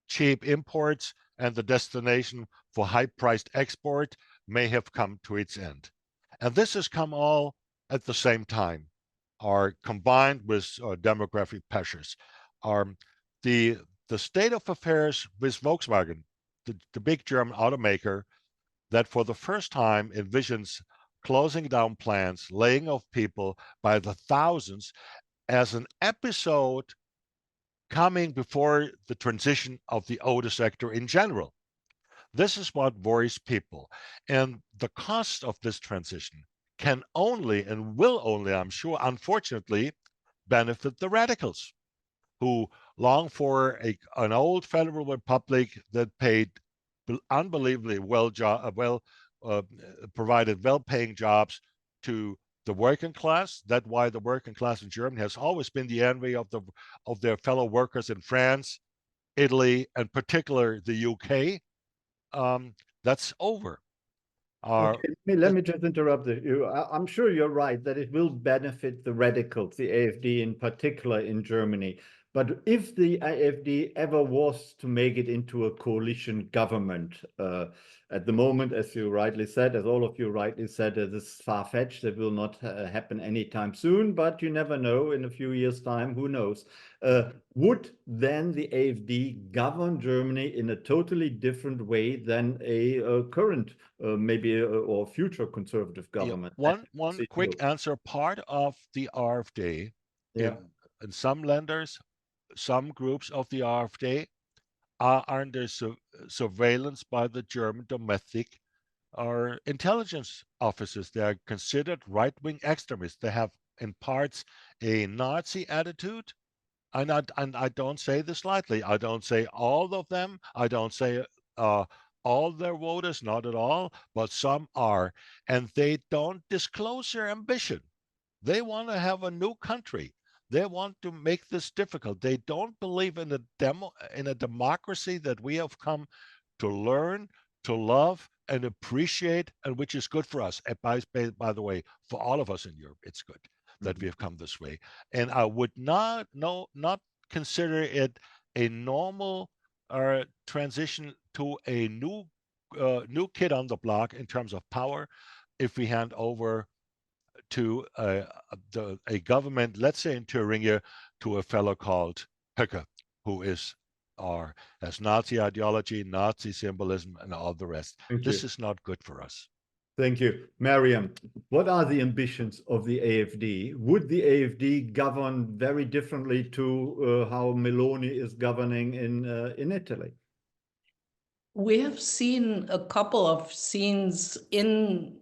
cheap imports and the destination for high-priced export may have come to its end. And this has come all at the same time, or combined with demographic pressures. The state of affairs with Volkswagen, the big German automaker, that for the first time envisions closing down plants, laying off people by the thousands as an episode coming before the transition of the auto sector in general. This is what worries people. And the cost of this transition can only and will only, I'm sure, unfortunately, benefit the radicals who long for an old federal republic that paid unbelievably provided well-paying jobs to the working class. That's why the working class in Germany has always been the envy of their fellow workers in France, Italy, and particularly the UK. That's over. Okay, let me just interrupt you. I'm sure you're right that it will benefit the radicals, the AfD in particular in Germany. But if the AfD ever was to make it into a coalition government, at the moment, as you rightly said, as all of you rightly said, this is far-fetched. That will not happen anytime soon, but you never know. In a few years' time, who knows? Would then the AfD govern Germany in a totally different way than a current, maybe or future conservative government? Yeah, one quick answer. Part of the AfD, yeah, in some lenders, some groups of the AfD are under surveillance by the German domestic or intelligence officers. They are considered right-wing extremists. They have, in parts, a Nazi attitude. And I don't say this lightly. I don't say all of them. I don't say all their voters, not at all, but some are. And they don't disclose their ambition. They want to have a new country. They want to make this difficult. They don't believe in a democracy that we have come to learn, to love, and appreciate, and which is good for us. And by the way, for all of us in Europe, it's good that we have come this way. And I would not consider it a normal transition to a new kid on the block in terms of power if we hand over to a government, let's say in Thuringia, to a fellow called Höcke, who has Nazi ideology, Nazi symbolism, and all the rest. This is not good for us. Thank you. Mariam, what are the ambitions of the AfD? Would the AfD govern very differently to how Meloni is governing in Italy? We have seen a couple of scenes in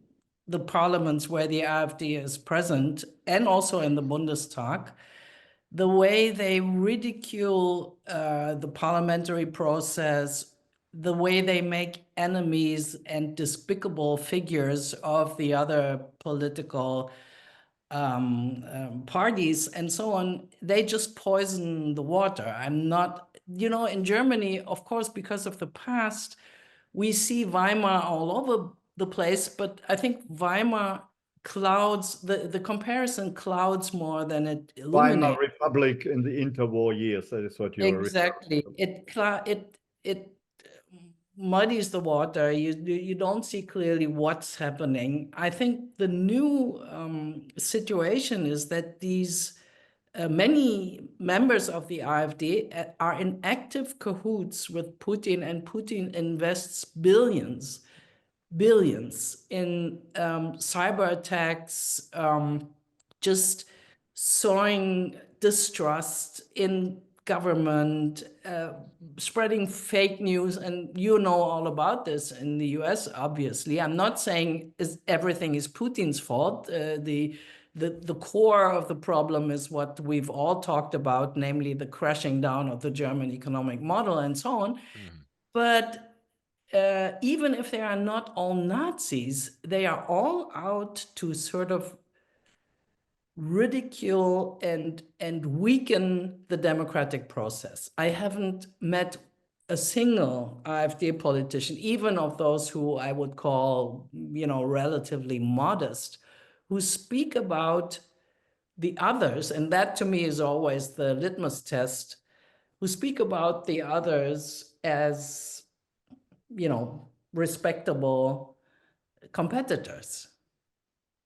the parliaments where the AfD is present, and also in the Bundestag, the way they ridicule the parliamentary process, the way they make enemies and despicable figures of the other political parties and so on. They just poison the water. I'm not, in Germany, of course, because of the past, we see Weimar all over the place, but I think Weimar clouds, the comparison clouds more than it illuminates. Weimar Republic in the interwar years, that is what you're exactly. It muddies the water. You don't see clearly what's happening. I think the new situation is that these many members of the AfD are in active cahoots with Putin, and Putin invests billions in cyber attacks, just sowing distrust in government, spreading fake news, and all about this in the US, obviously. I'm not saying everything is Putin's fault. The core of the problem is what we've all talked about, namely the crashing down of the German economic model and so on. But even if they are not all Nazis, they are all out to sort of ridicule and weaken the democratic process. I haven't met a single AfD politician, even of those who I would call, relatively modest, who speak about the others, and that to me is always the litmus test, who speak about the others as, respectable competitors.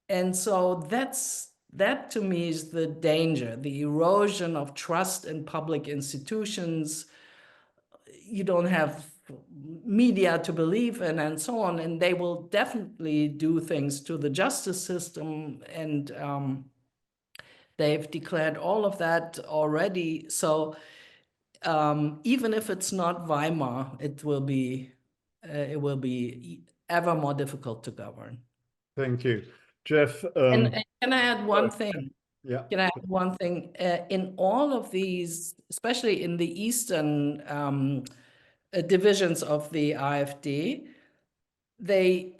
And so that to me is the danger, the erosion of trust in public institutions. You don't have media to believe in and so on, and they will definitely do things to the justice system, and they've declared all of that already. So even if it's not Weimar, it will be ever more difficult to govern. Thank you. Jeff. And can I add one thing? Yeah. Can I add one thing? In all of these, especially in the eastern divisions of the AfD, they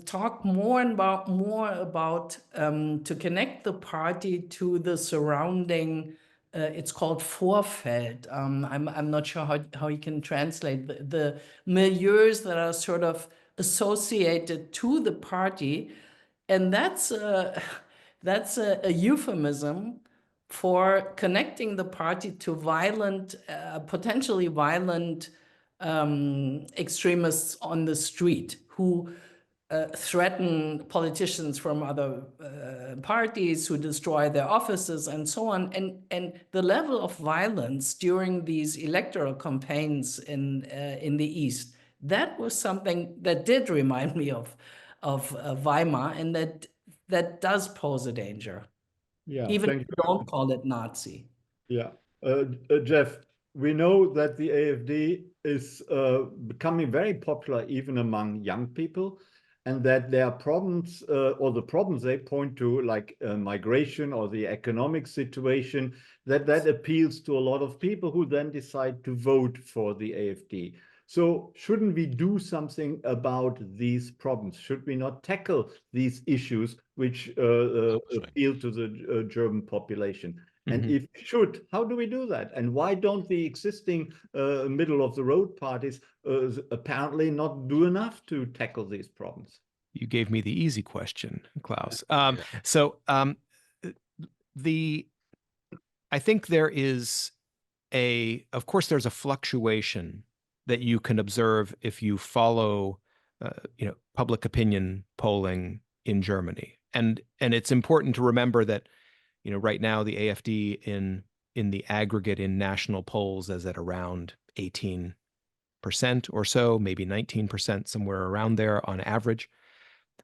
talk more about to connect the party to the surrounding. It's called Vorfeld. I'm not sure how you can translate the milieus that are sort of associated to the party, and that's a euphemism for connecting the party to violent, potentially violent extremists on the street who threaten politicians from other parties, who destroy their offices and so on. And the level of violence during these electoral campaigns in the East, that was something that did remind me of Weimar, and that does pose a danger. Yeah, even if you don't call it Nazi. Yeah. Jeff, we know that the AfD is becoming very popular even among young people, and that there are problems, or the problems they point to, like migration or the economic situation, that appeals to a lot of people who then decide to vote for the AfD. So shouldn't we do something about these problems? Should we not tackle these issues which appeal to the German population? And if we should, how do we do that? And why don't the existing middle-of-the-road parties apparently not do enough to tackle these problems? You gave me the easy question, Klaus. I think there is of course, there's a fluctuation that you can observe if you follow, public opinion polling in Germany, and it's important to remember that, right now the AfD in the aggregate in national polls is at around 18% or so, maybe 19%, somewhere around there on average.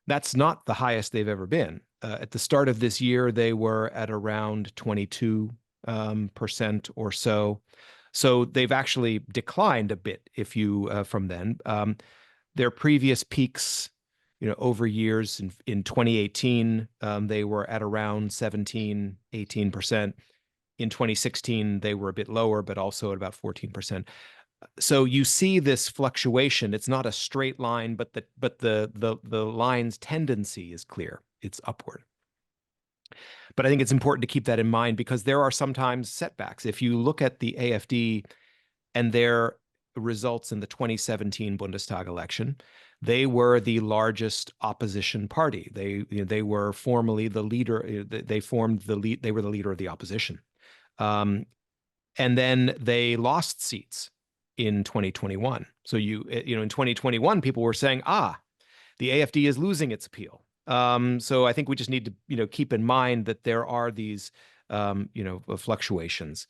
That's not the highest they've ever been. At the start of this year, they were at around 22% or so. So they've actually declined a bit from then. Their previous peaks, over years in 2018, they were at around 17, 18%. In 2016, they were a bit lower, but also at about 14%. So you see this fluctuation. It's not a straight line, but the line's tendency is clear. It's upward. But I think it's important to keep that in mind, because there are sometimes setbacks. If you look at the AfD and their results in the 2017 Bundestag election, they were the largest opposition party. They were formally the leader. They were the leader of the opposition, and then they lost seats in 2021. So in 2021, people were saying, the AfD is losing its appeal. So I think we just need to, keep in mind that there are these, fluctuations.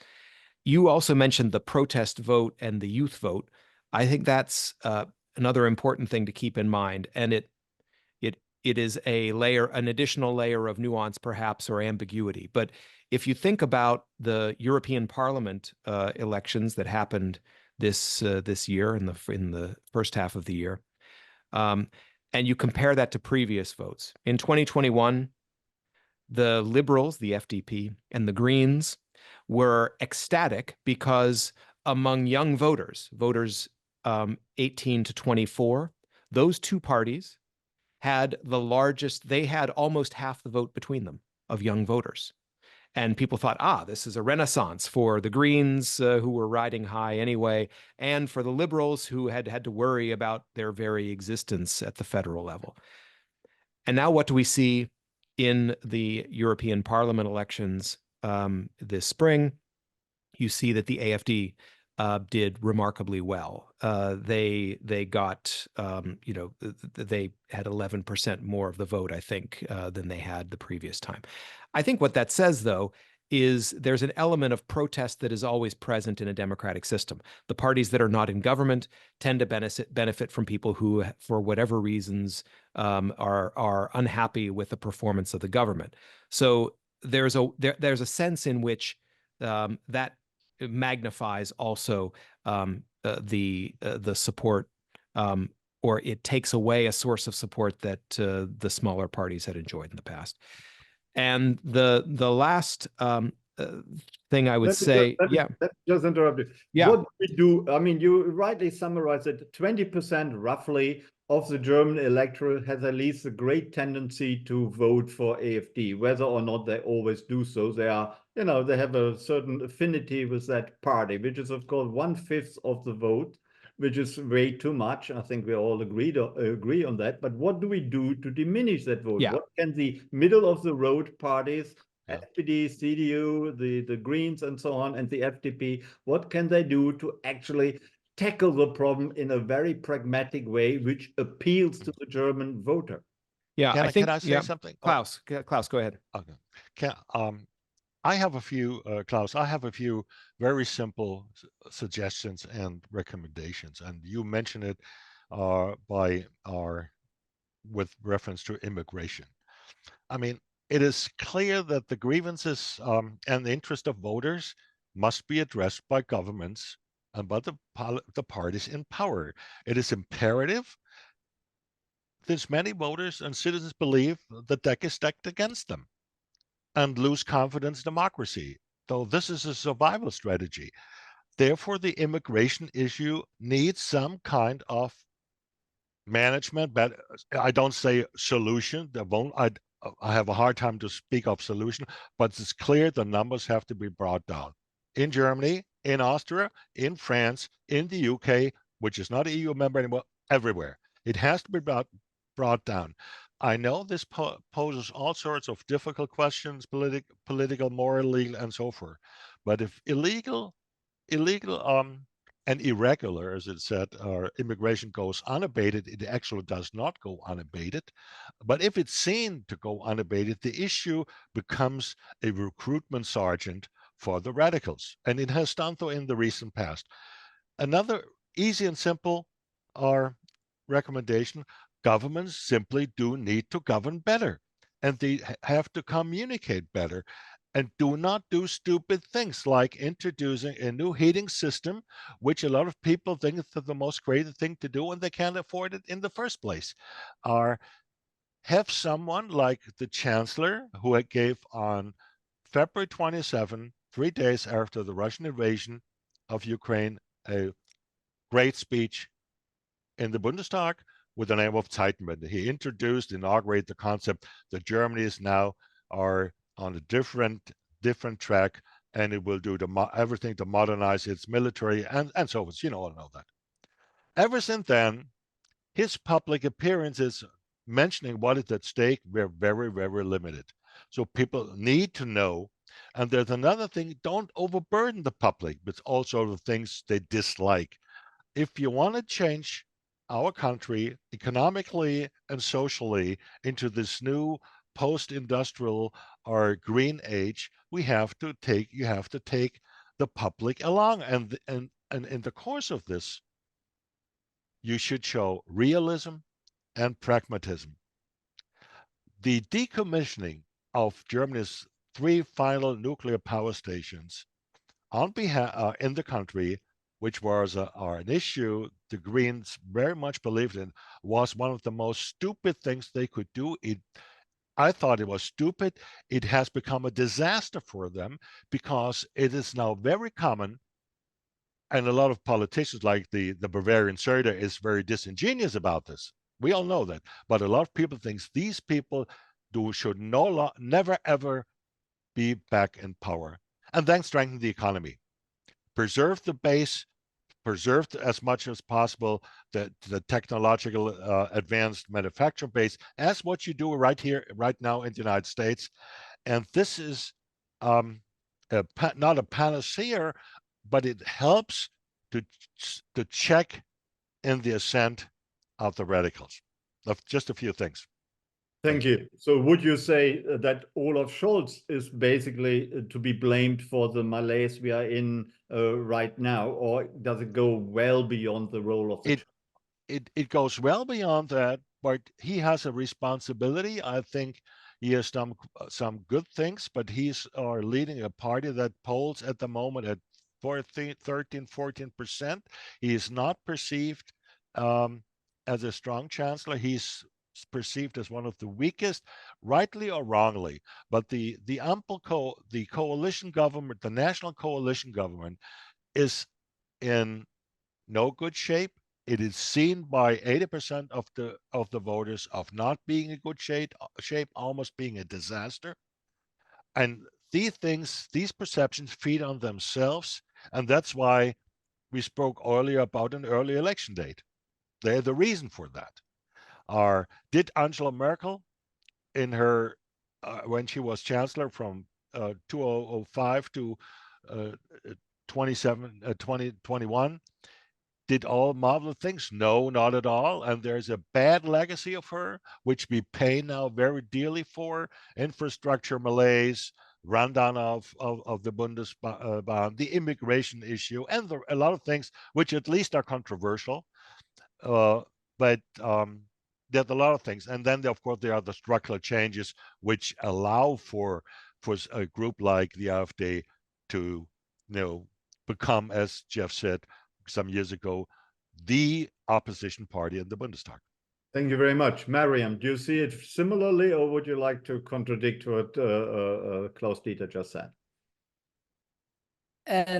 You also mentioned the protest vote and the youth vote. I think that's another important thing to keep in mind, and it is an additional layer of nuance, perhaps, or ambiguity. But if you think about the European Parliament elections that happened this year in the first half of the year, and you compare that to previous votes. In 2021, the Liberals, the FDP, and the Greens were ecstatic because among young voters 18 to 24, those two parties had the largest, they had almost half the vote between them of young voters. And people thought, this is a renaissance for the Greens, who were riding high anyway, and for the Liberals, who had to worry about their very existence at the federal level. And now what do we see in the European Parliament elections this spring, you see that the AfD did remarkably well. They got, they had 11% more of the vote, I think, than they had the previous time. I think what that says, though, is there's an element of protest that is always present in a democratic system. The parties that are not in government tend to benefit from people who, for whatever reasons, are unhappy with the performance of the government. So there's a sense in which that magnifies also the support, or it takes away a source of support that the smaller parties had enjoyed in the past. And the last thing I would say, let me just interrupt you. Yeah. What do we do? I mean, you rightly summarized it. 20% roughly of the German electorate has at least a great tendency to vote for AfD, whether or not they always do so. They are, they have a certain affinity with that party, which is, of course, 1/5 of the vote, which is way too much. I think we all agree on that. But what do we do to diminish that vote? Yeah. What can the middle of the road parties, SPD, CDU, the Greens, and so on, and the FDP, what can they do to actually tackle the problem in a very pragmatic way, which appeals to the German voter? Yeah, can I say something? Klaus, go ahead. Okay. I have a few, Klaus, I have a few very simple suggestions and recommendations, and you mentioned it with reference to immigration. I mean, it is clear that the grievances and the interest of voters must be addressed by governments and by the parties in power. It is imperative, since many voters and citizens believe the deck is stacked against them and lose confidence in democracy, though this is a survival strategy. Therefore, the immigration issue needs some kind of management, but I don't say solution. I have a hard time to speak of solution, but it's clear the numbers have to be brought down. In Germany, in Austria, in France, in the UK, which is not an EU member anymore, everywhere. It has to be brought down. I know this poses all sorts of difficult questions, political, moral, legal, and so forth. But if illegal and irregular, as it said, immigration goes unabated, it actually does not go unabated. But if it's seen to go unabated, the issue becomes a recruitment sergeant for the radicals. And it has done so in the recent past. Another easy and simple recommendation: governments simply do need to govern better, and they have to communicate better, and do not do stupid things like introducing a new heating system, which a lot of people think is the most creative thing to do, and they can't afford it in the first place. Have someone like the Chancellor, who gave on February 27, 3 days after the Russian invasion of Ukraine, a great speech in the Bundestag with the name of Zeitenwende. He inaugurated the concept that Germany is now on a different track, and it will do everything to modernize its military and so forth. All know that. Ever since then, his public appearances mentioning what is at stake were very, very limited. So people need to know. And there's another thing: don't overburden the public with all sorts of things they dislike. If you want to change our country economically and socially into this new post-industrial or green age, you have to take the public along, and in the course of this, you should show realism and pragmatism. The decommissioning of Germany's 3 final nuclear power stations on behalf in the country, which was an issue the Greens very much believed in, was one of the most stupid things they could do. I thought it was stupid. It has become a disaster for them, because it is now very common, and a lot of politicians, like the Bavarian Söder, is very disingenuous about this. We all know that. But a lot of people think these people should never, ever be back in power. And then strengthen the economy. Preserve the base, preserved as much as possible the technological advanced manufacturing base as what you do right here, right now in the United States. And this is not a panacea, but it helps to check in the ascent of the radicals. Just a few things. Thank you. So would you say that Olaf Scholz is basically to be blamed for the malaise we are in right now, or does it go well beyond the role of the it goes well beyond that, but he has a responsibility. I think he has done some good things, but he's leading a party that polls at the moment at 13, 14%. He is not perceived as a strong chancellor. He's perceived as one of the weakest, rightly or wrongly. But the coalition government, the national coalition government, is in no good shape. It is seen by 80% of the voters of not being in good shape, almost being a disaster. And these perceptions feed on themselves, and that's why we spoke earlier about an early election date. They're the reason for that. Did Angela Merkel, in her when she was chancellor from 2005 to 2021, did all marvelous things? No, not at all. And there's a bad legacy of her, which we pay now very dearly for: infrastructure malaise, rundown of the Bundesbahn, the immigration issue, and a lot of things which at least are controversial. But there's a lot of things. And then, of course, there are the structural changes which allow for a group like the AfD to, become, as Jeff said some years ago, the opposition party in the Bundestag. Thank you very much. Mariam, do you see it similarly, or would you like to contradict what Klaus-Dieter just said?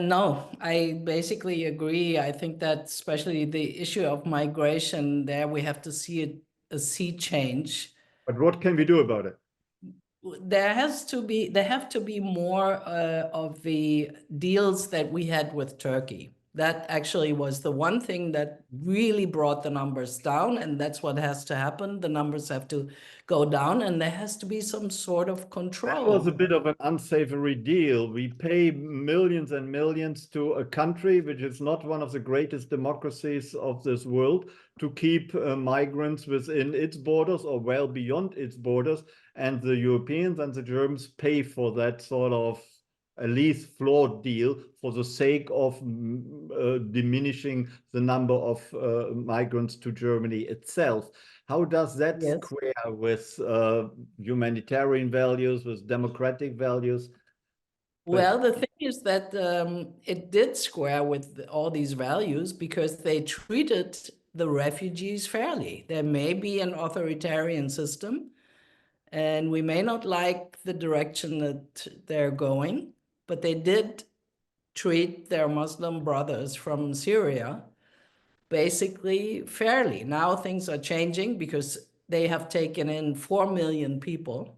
No, I basically agree. I think that especially the issue of migration, there we have to see a sea change. But what can we do about it? There have to be more of the deals that we had with Turkey. That actually was the one thing that really brought the numbers down, and that's what has to happen. The numbers have to go down, and there has to be some sort of control. That was a bit of an unsavory deal. We pay millions and millions to a country which is not one of the greatest democracies of this world to keep migrants within its borders or well beyond its borders, and the Europeans and the Germans pay for that sort of at least flawed deal for the sake of diminishing the number of migrants to Germany itself. How does that square with humanitarian values, with democratic values? Well, the thing is that it did square with all these values because they treated the refugees fairly. There may be an authoritarian system, and we may not like the direction that they're going, but they did treat their Muslim brothers from Syria basically fairly. Now things are changing because they have taken in 4 million people.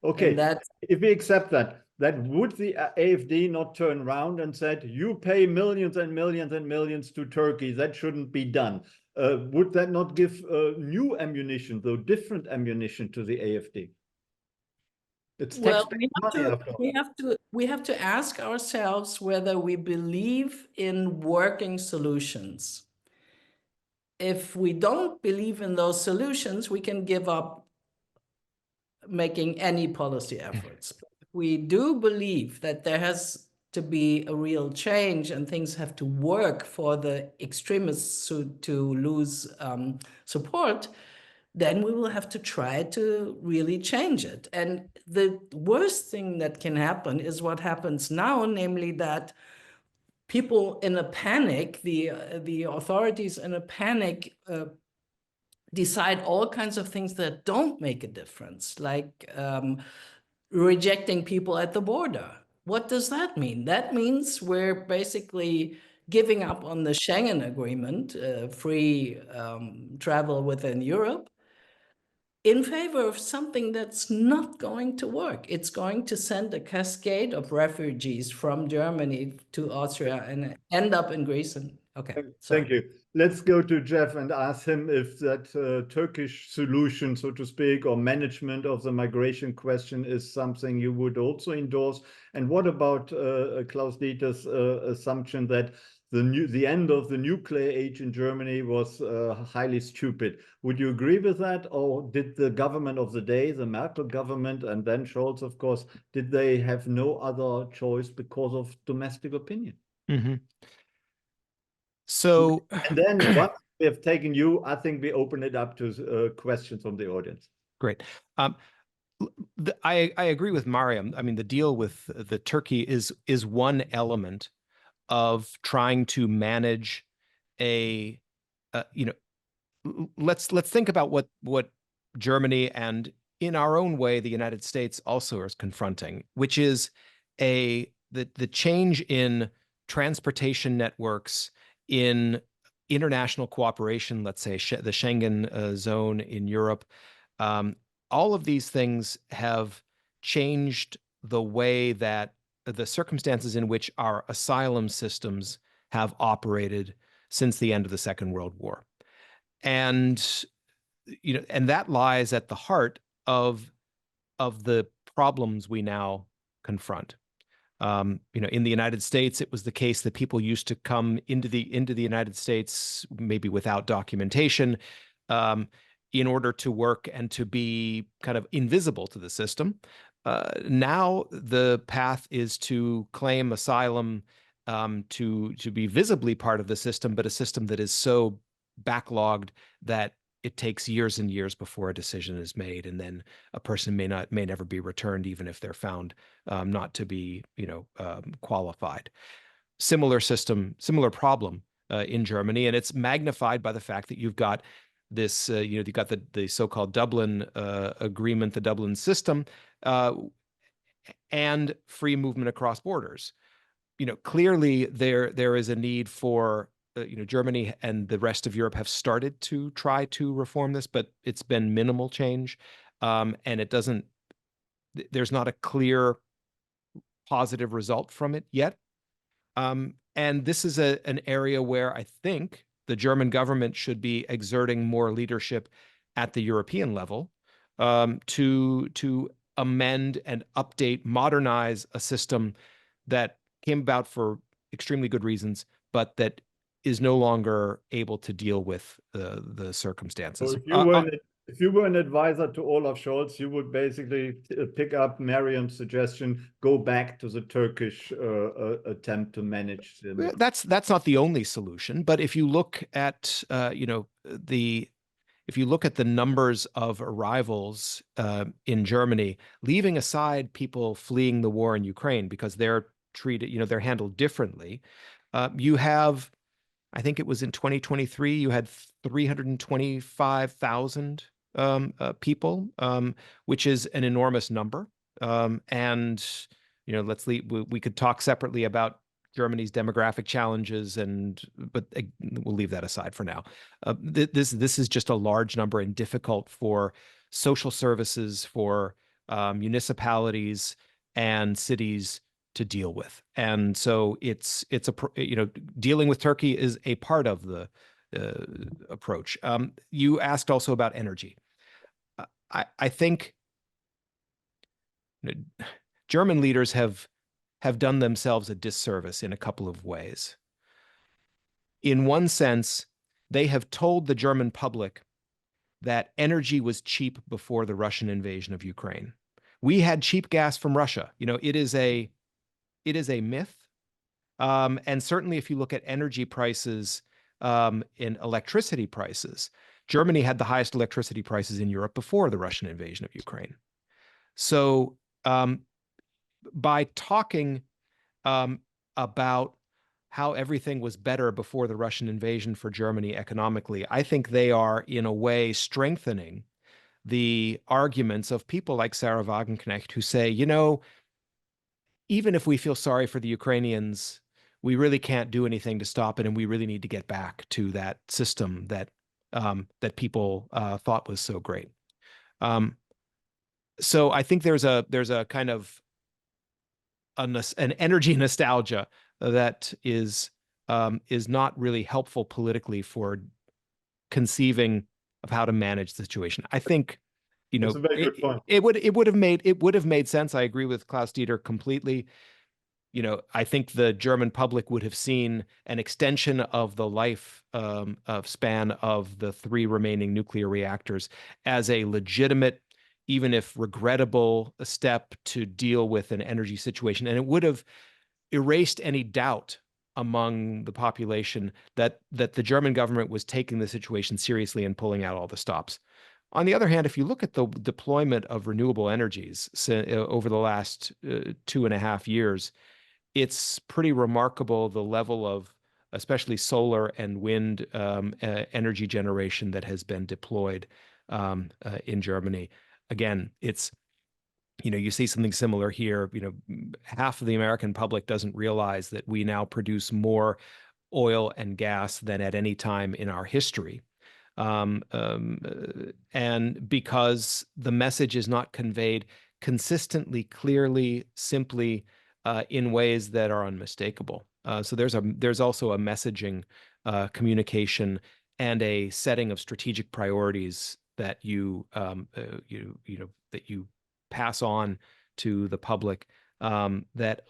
Okay, if we accept that, would the AfD not turn around and said, you pay millions and millions and millions to Turkey, that shouldn't be done? Would that not give new ammunition, though different ammunition, to the AfD? It's we have to ask ourselves whether we believe in working solutions. If we don't believe in those solutions, we can give up making any policy efforts. If we do believe that there has to be a real change and things have to work for the extremists to lose support, then we will have to try to really change it. And the worst thing that can happen is what happens now, namely that people in a panic, the authorities in a panic decide all kinds of things that don't make a difference, like rejecting people at the border. What does that mean? That means we're basically giving up on the Schengen Agreement, free travel within Europe, in favor of something that's not going to work. It's going to send a cascade of refugees from Germany to Austria and end up in Greece and Okay. Thank you. Let's go to Jeff and ask him if that Turkish solution, so to speak, or management of the migration question is something you would also endorse. And what about Klaus-Dieter's assumption that the end of the nuclear age in Germany was highly stupid? Would you agree with that, or did the government of the day, the Merkel government, and then Scholz, of course, did they have no other choice because of domestic opinion? Mm-hmm. So, and then once we have taken you, I think we open it up to questions from the audience. Great. I agree with Mariam. I mean, the deal with the Turkey is one element of trying to manage a, let's think about what Germany and in our own way the United States also is confronting, which is the change in transportation networks, in international cooperation, let's say the Schengen zone in Europe. All of these things have changed the way that the circumstances in which our asylum systems have operated since the end of the Second World War. And, and that lies at the heart of the problems we now confront. In the United States, it was the case that people used to come into the United States maybe without documentation in order to work and to be kind of invisible to the system. Now the path is to claim asylum, to be visibly part of the system, but a system that is so backlogged that it takes years and years before a decision is made, and then a person may never be returned, even if they're found not to be, qualified. Similar problem in Germany, and it's magnified by the fact that you've got this, you've got the so-called Dublin agreement, the Dublin system, and free movement across borders. Clearly there is a need for Germany and the rest of Europe have started to try to reform this, but it's been minimal change, and there's not a clear positive result from it yet. And this is an area where I think the German government should be exerting more leadership at the European level to amend and update, modernize a system that came about for extremely good reasons, but that is no longer able to deal with the circumstances. So if you were an advisor to Olaf Scholz, you would basically pick up Mariam's suggestion, go back to the Turkish attempt to manage them. That's not the only solution, but if you look at if you look at the numbers of arrivals in Germany, leaving aside people fleeing the war in Ukraine because they're treated, they're handled differently, you have, I think it was in 2023, you had 325,000 people, which is an enormous number. And we could talk separately about Germany's demographic challenges, but we'll leave that aside for now. This is just a large number and difficult for social services, for municipalities and cities to deal with. And so it's dealing with Turkey is a part of the approach. You asked also about energy. I think German leaders have done themselves a disservice in a couple of ways. In one sense, they have told the German public that energy was cheap before the Russian invasion of Ukraine. We had cheap gas from Russia. It is a myth. And certainly if you look at energy prices, in electricity prices, Germany had the highest electricity prices in Europe before the Russian invasion of Ukraine. So by talking about how everything was better before the Russian invasion for Germany economically, I think they are in a way strengthening the arguments of people like Sarah Wagenknecht, who say, even if we feel sorry for the Ukrainians, we really can't do anything to stop it, and we really need to get back to that system that people thought was so great. So I think there's a kind of an energy nostalgia that is is not really helpful politically for conceiving of how to manage the situation. I think, you know, That's a very good point. it would have made sense. I agree with Klaus-Dieter completely. You know, I think the German public would have seen an extension of the life of span of the 3 remaining nuclear reactors as a legitimate, even if regrettable, step to deal with an energy situation. And it would have erased any doubt among the population that the German government was taking the situation seriously and pulling out all the stops. On the other hand, if you look at the deployment of renewable energies over the last 2.5 years, it's pretty remarkable the level of especially solar and wind energy generation that has been deployed in Germany. Again, it's, you know, you see something similar here. You know, half of the American public doesn't realize that we now produce more oil and gas than at any time in our history. And because the message is not conveyed consistently, clearly, simply, in ways that are unmistakable. So there's also a messaging, communication, and a setting of strategic priorities that you pass on to the public, that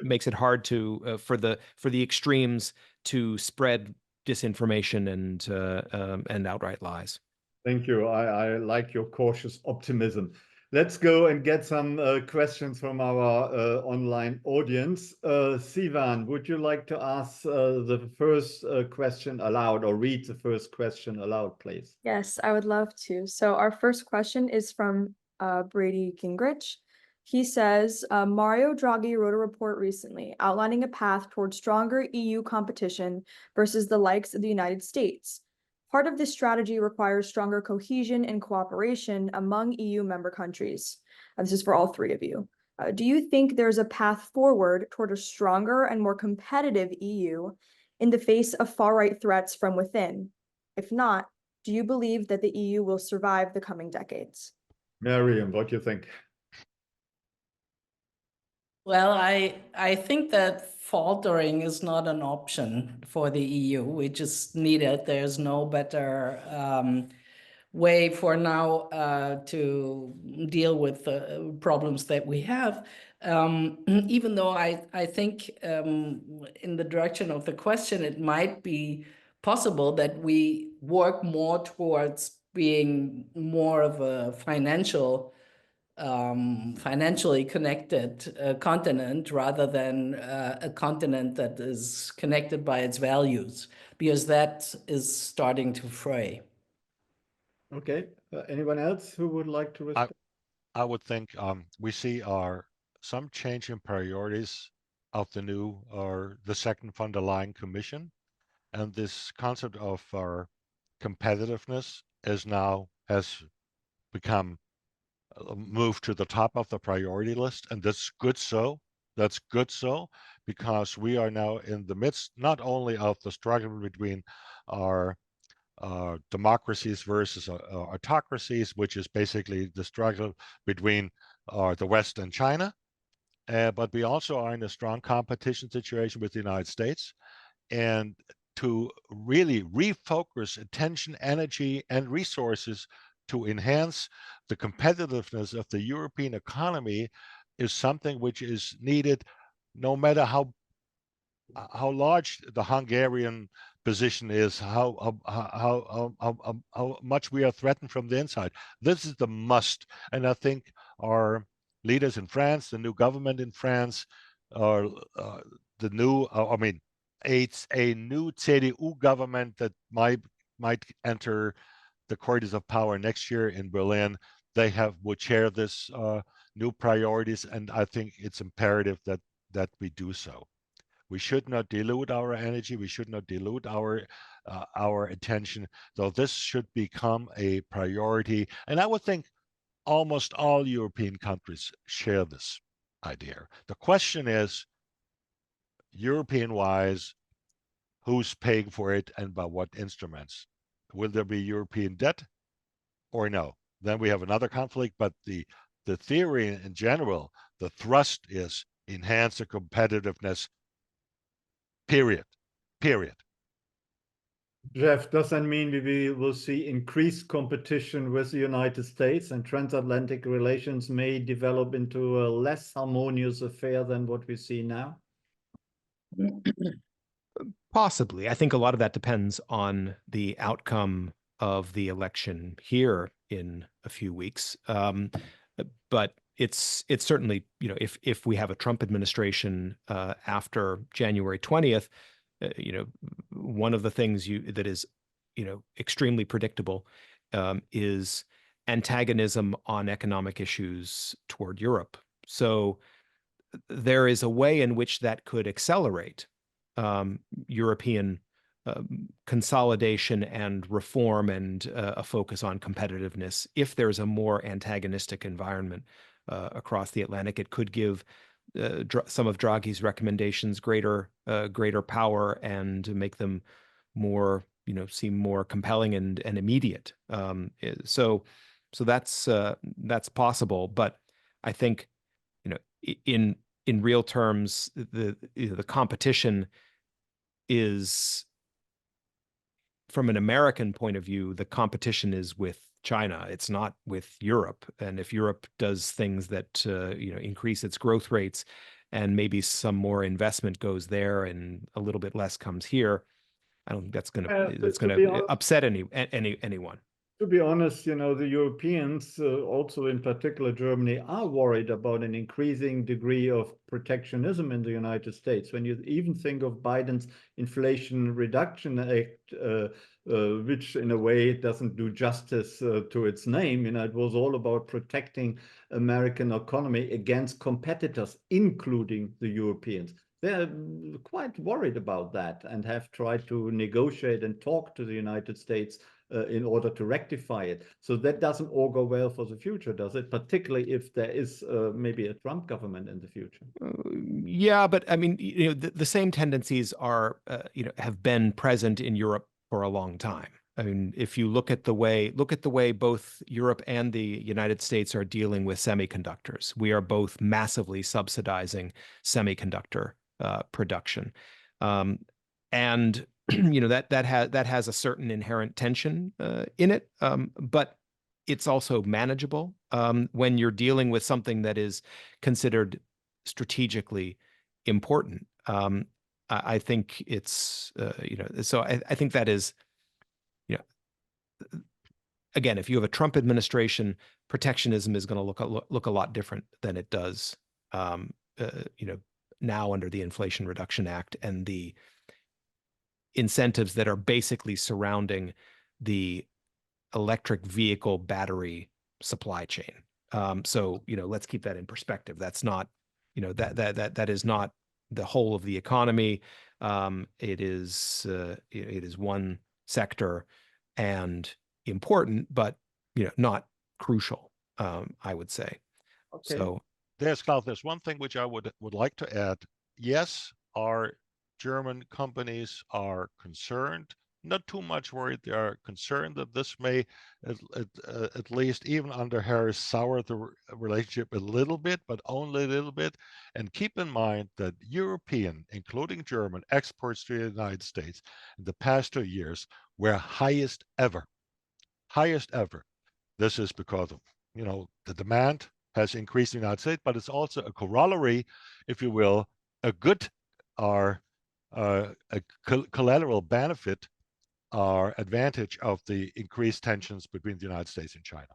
makes it hard to for the extremes to spread disinformation and outright lies. Thank you. I like your cautious optimism. Let's go and get some questions from our online audience. Sivan, would you like to ask the first question aloud, or read the first question aloud, please? Yes, I would love to. So our first question is from Brady Gingrich. He says, Mario Draghi wrote a report recently outlining a path towards stronger EU competition versus the likes of the United States. Part of this strategy requires stronger cohesion and cooperation among EU member countries. This is for all 3 of you. Do you think there's a path forward toward a stronger and more competitive EU in the face of far-right threats from within? If not, do you believe that the EU will survive the coming decades? Mariam, what do you think? Well, I think that faltering is not an option for the EU. We just need it. There's no better way for now to deal with the problems that we have. Even though I think in the direction of the question, it might be possible that we work more towards being more of a financially connected continent rather than a continent that is connected by its values, because that is starting to fray. Okay. Anyone else who would like to respond? I would think we see some change in priorities of the second von der Leyen Commission, and this concept of our competitiveness has become moved to the top of the priority list, and that's good so. That's good so, because we are now in the midst not only of the struggle between our democracies versus autocracies, which is basically the struggle between the West and China, but we also are in a strong competition situation with the United States. And to really refocus attention, energy, and resources to enhance the competitiveness of the European economy is something which is needed, no matter how large the Hungarian position is, how much we are threatened from the inside. This is the must, and I think our leaders in France, the new government in France, it's a new CDU government that might enter the corridors of power next year in Berlin. They would share this new priorities, and I think it's imperative that we do so. We should not dilute our energy. We should not dilute our attention. So this should become a priority, and I would think almost all European countries share this idea. The question is, European-wise, who's paying for it and by what instruments? Will there be European debt or no? Then we have another conflict, but the theory in general, the thrust is enhance the competitiveness, period. period. Jeff, does that mean we will see increased competition with the United States and transatlantic relations may develop into a less harmonious affair than what we see now? Possibly. I think a lot of that depends on the outcome of the election here in a few weeks. But it's certainly, if we have a Trump administration after January 20th, one of the things that is, extremely predictable is antagonism on economic issues toward Europe. So there is a way in which that could accelerate European consolidation and reform and a focus on competitiveness. If there's a more antagonistic environment across the Atlantic, it could give some of Draghi's recommendations greater power and make them more, seem more compelling and immediate. So that's possible, but I think, in real terms, the competition is, from an American point of view, the competition is with China. It's not with Europe. And if Europe does things that increase its growth rates, and maybe some more investment goes there and a little bit less comes here, I don't think that's going to upset anyone. To be honest, the Europeans, also in particular Germany, are worried about an increasing degree of protectionism in the United States. When you even think of Biden's Inflation Reduction Act, which in a way doesn't do justice to its name, it was all about protecting American economy against competitors, including the Europeans. They're quite worried about that and have tried to negotiate and talk to the United States in order to rectify it. So that doesn't augur well for the future, does it? Particularly if there is maybe a Trump government in the future. Yeah, but I mean, the same tendencies are, have been present in Europe for a long time. I mean, if you look at the way both Europe and the United States are dealing with semiconductors, we are both massively subsidizing semiconductor production, and that has a certain inherent tension in it, but it's also manageable when you're dealing with something that is considered strategically important. I think it's so I think that is, again, if you have a Trump administration, protectionism is going to look a lot different than it does now under the Inflation Reduction Act and the incentives that are basically surrounding the electric vehicle battery supply chain. So, let's keep that in perspective. That's not, that is not the whole of the economy. It is one sector and important, but, not crucial, I would say. Okay. So there's one thing which I would like to add. Yes, our German companies are concerned, not too much worried. They are concerned that this may, at least even under Harris, sour the relationship a little bit, but only a little bit. And keep in mind that European, including German, exports to the United States in the past 2 years were highest ever. This is because of, the demand has increased in the United States, but it's also a corollary, if you will, a good or a collateral benefit or advantage of the increased tensions between the United States and China.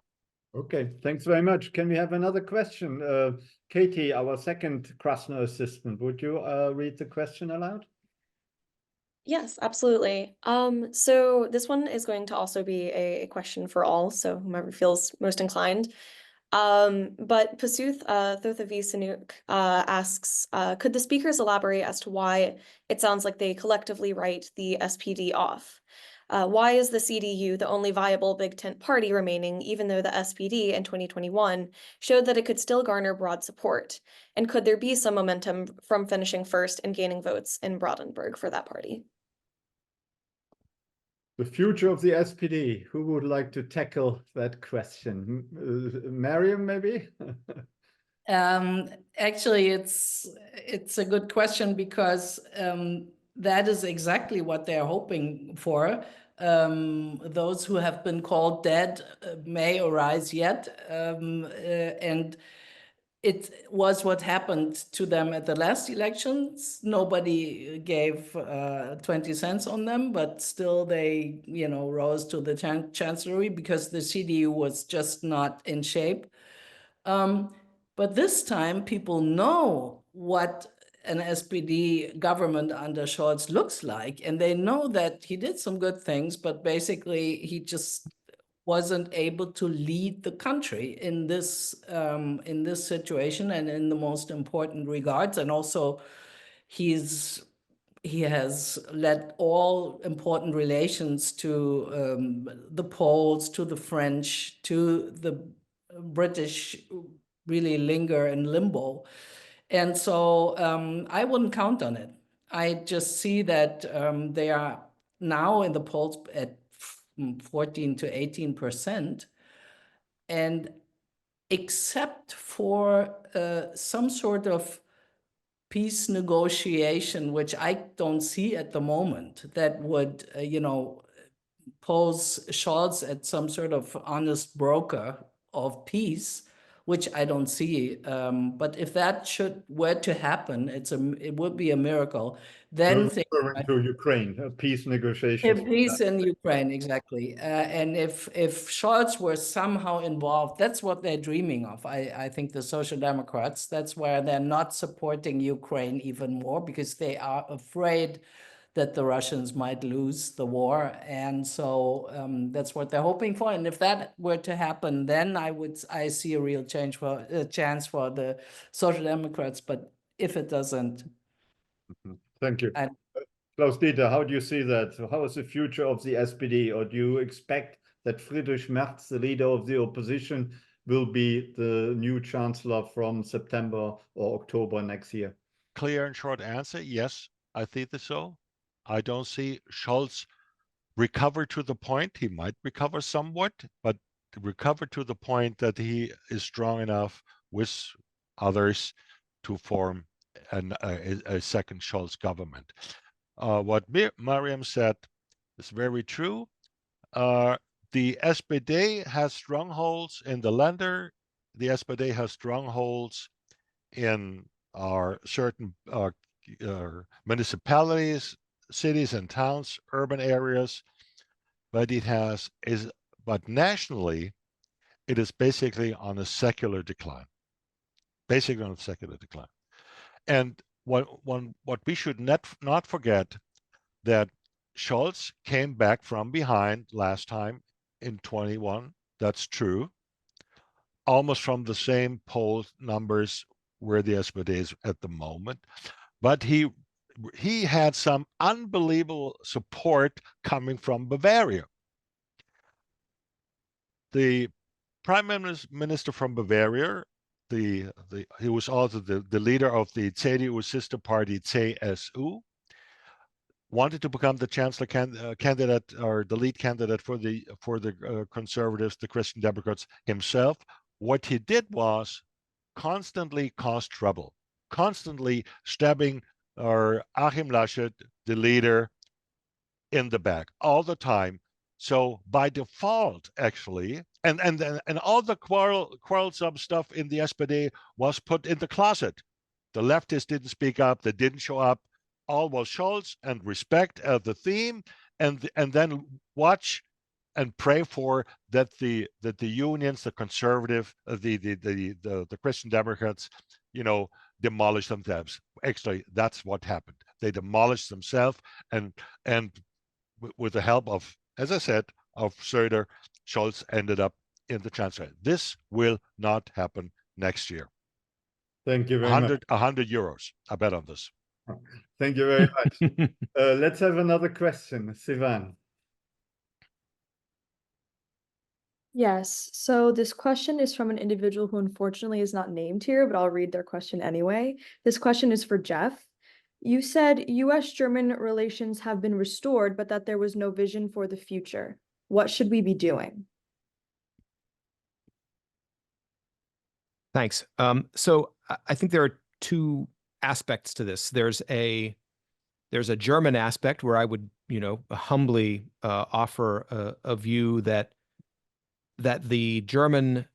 Okay, thanks very much. Can we have another question? Katie, our second Krasno assistant, would you read the question aloud? Yes, absolutely. So this one is going to also be a question for all, so whomever feels most inclined. But Pasuth Thothavi Sanuk asks, could the speakers elaborate as to why it sounds like they collectively write the SPD off? Why is the CDU the only viable big tent party remaining, even though the SPD in 2021 showed that it could still garner broad support? And could there be some momentum from finishing first and gaining votes in Brandenburg for that party? The future of the SPD. Who would like to tackle that question? Mariam, maybe? Actually, it's a good question because that is exactly what they're hoping for. Those who have been called dead may arise yet, and it was what happened to them at the last elections. Nobody gave 20 cents on them, but still they, rose to the chancellery because the CDU was just not in shape. But this time people know what an SPD government under Scholz looks like, and they know that he did some good things, but basically he just wasn't able to lead the country in this situation and in the most important regards. And also he has led all important relations to the Poles, to the French, to the British really linger in limbo. And so I wouldn't count on it. I just see that they are now in the polls at 14 to 18%. And except for some sort of peace negotiation, which I don't see at the moment, that would, pose Scholz at some sort of honest broker of peace, which I don't see. But if that were to happen, it would be a miracle. Then referring to Ukraine, peace negotiations. Peace in Ukraine, exactly. And if Scholz were somehow involved, that's what they're dreaming of. I think the Social Democrats, that's where they're not supporting Ukraine even more, because they are afraid that the Russians might lose the war. And so that's what they're hoping for. And if that were to happen, then I see a real chance for the Social Democrats. But if it doesn't. Thank you. Klaus-Dieter, how do you see that? How is the future of the SPD? Or do you expect that Friedrich Merz, the leader of the opposition, will be the new chancellor from September or October next year? Clear and short answer, yes, I think so. I don't see Scholz recover to the point. He might recover somewhat, but recover to the point that he is strong enough with others to form a second Scholz government. What Mariam said is very true. The SPD has strongholds in the Länder. The SPD has strongholds in our certain municipalities, cities and towns, urban areas, but nationally, it is basically on a secular decline. And what we should not forget, that Scholz came back from behind last time in 21. That's true. Almost from the same poll numbers where the SPD is at the moment. But he had some unbelievable support coming from Bavaria. The prime minister from Bavaria, he was also the leader of the CDU sister party CSU, wanted to become the chancellor candidate, or the lead candidate for the conservatives, the Christian Democrats himself. What he did was constantly cause trouble, constantly stabbing Achim Laschet, the leader, in the back all the time. So by default, actually, and all the quarrelsome stuff in the SPD was put in the closet. The leftists didn't speak up, they didn't show up. All was Scholz and respect as the theme, and then watch and pray for that the unions, the conservative, the Christian Democrats, demolish themselves. Actually, that's what happened. They demolished themselves, and with the help of, as I said, of Söder, Scholz ended up in the chancellor. This will not happen next year. Thank you very much. 100 euros, I bet on this. Thank you very much. Let's have another question, Sivan. Yes, so this question is from an individual who unfortunately is not named here, but I'll read their question anyway. This question is for Jeff. You said US-German relations have been restored, but that there was no vision for the future. What should we be doing? Thanks. So I think there are two aspects to this. There's There's a German aspect where I would, humbly offer a view that the German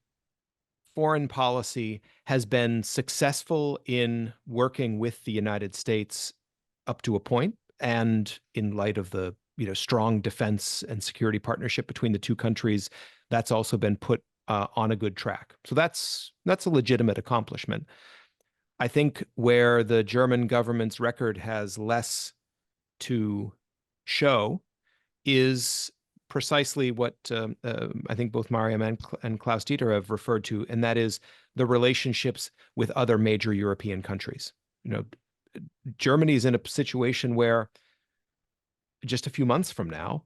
foreign policy has been successful in working with the United States up to a point, and in light of the strong defense and security partnership between the two countries, that's also been put on a good track. So that's a legitimate accomplishment. I think where the German government's record has less to show is precisely what I think both Mariam and Klaus-Dieter have referred to, and that is the relationships with other major European countries. Germany is in a situation where just a few months from now,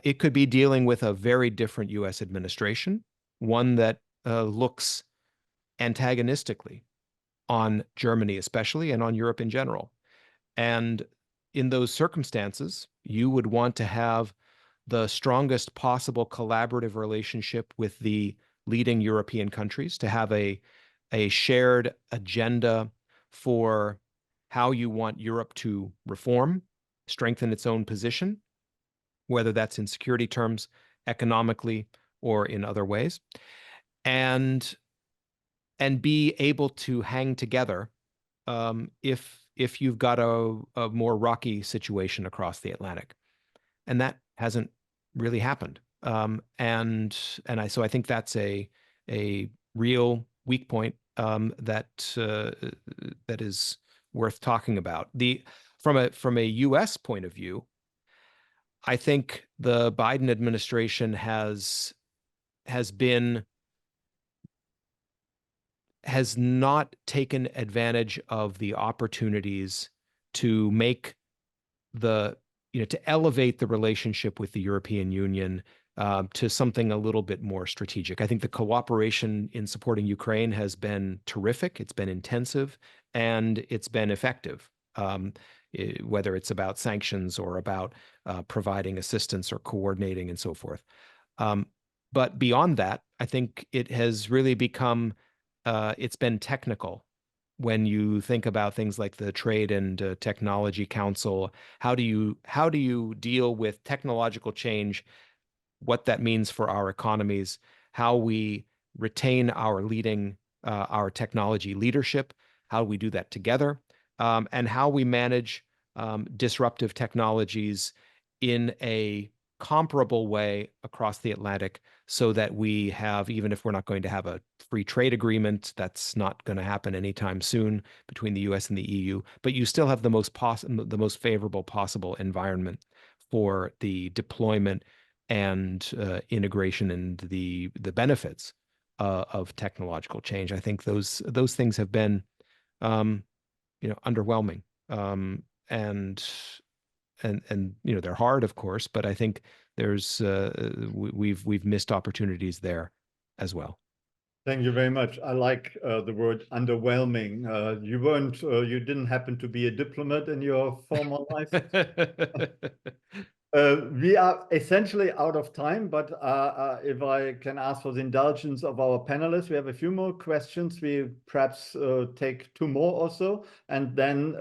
it could be dealing with a very different U.S. administration, one that looks antagonistically on Germany especially, and on Europe in general. And in those circumstances, you would want to have the strongest possible collaborative relationship with the leading European countries, to have a shared agenda for how you want Europe to reform, strengthen its own position, whether that's in security terms, economically, or in other ways, and be able to hang together if you've got a more rocky situation across the Atlantic. And that hasn't really happened. So I think that's a real weak point that is worth talking about. From a U.S. point of view, I think the Biden administration has not taken advantage of the opportunities to make to elevate the relationship with the European Union to something a little bit more strategic. I think the cooperation in supporting Ukraine has been terrific. It's been intensive, and it's been effective, whether it's about sanctions or about providing assistance or coordinating and so forth. But beyond that, I think it has really become it's been technical. When you think about things like the Trade and Technology Council, how do you deal with technological change, what that means for our economies, how we retain our technology leadership, how we do that together, and how we manage disruptive technologies in a comparable way across the Atlantic, so that we have, even if we're not going to have a free trade agreement, that's not going to happen anytime soon between the US and the EU, but you still have the most favorable possible environment for the deployment and integration and the benefits of technological change. I think those things have been underwhelming, and they're hard, of course, but I think there's we've missed opportunities there as well. Thank you very much. I like the word underwhelming. You didn't happen to be a diplomat in your former life. We are essentially out of time, but if I can ask for the indulgence of our panelists, we have a few more questions. We perhaps take two more or so, and then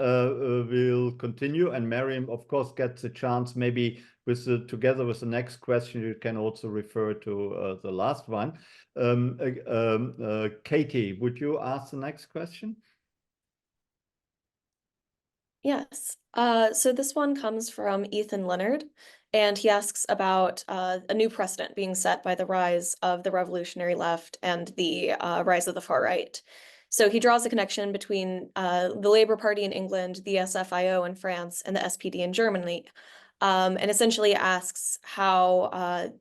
we'll continue. And Mariam, of course, gets a chance maybe together with the next question. You can also refer to the last one. Katie, would you ask the next question? Yes. So this one comes from Ethan Leonard, and he asks about a new precedent being set by the rise of the revolutionary left and the rise of the far right. So he draws a connection between the Labour Party in England, the SFIO in France, and the SPD in Germany, and essentially asks how,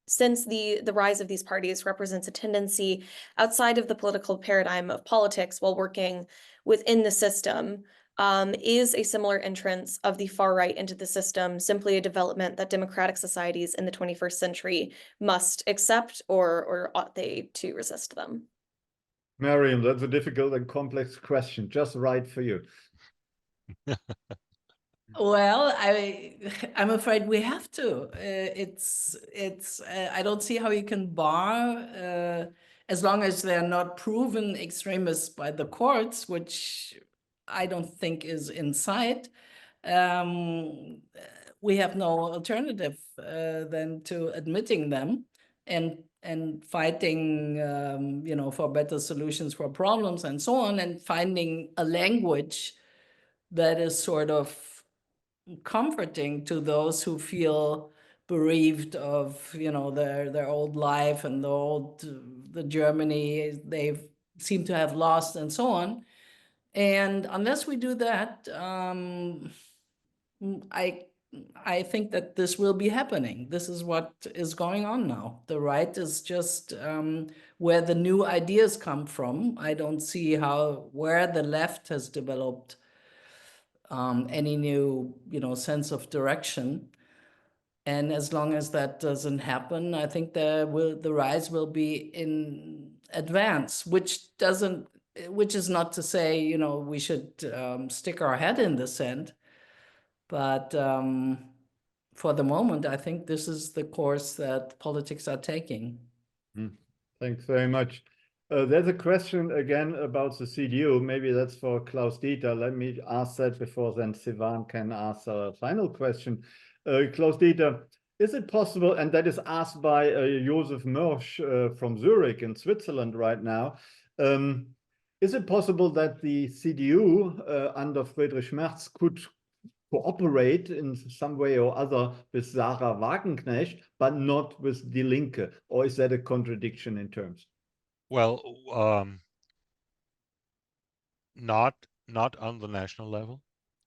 since the rise of these parties represents a tendency outside of the political paradigm of politics while working within the system, is a similar entrance of the far right into the system simply a development that democratic societies in the 21st century must accept, or ought they to resist them? Mariam, that's a difficult and complex question, just right for you. Well, I'm afraid we have to. I don't see how you can bar, as long as they're not proven extremists by the courts, which I don't think is in sight. we have no alternative than to admitting them and fighting, for better solutions for problems and so on, and finding a language that is sort of comforting to those who feel bereaved of, their old life and the Germany they seem to have lost and so on. And unless we do that, I think that this will be happening. This is what is going on now. The right is just where the new ideas come from. I don't see where the left has developed any new, sense of direction. And as long as that doesn't happen, I think the rise will be in advance, which is not to say, we should stick our head in the sand. But for the moment, I think this is the course that politics are taking. Thanks very much. There's a question again about the CDU. Maybe that's for Klaus-Dieter. Let me ask that before then Sivan can ask a final question. Klaus-Dieter, is it possible, and that is asked by Josef Mörsch from Zurich in Switzerland right now, is it possible that the CDU under Friedrich Merz could cooperate in some way or other with Sarah Wagenknecht, but not with Die Linke? Or is that a contradiction in terms? Well, not on the national level,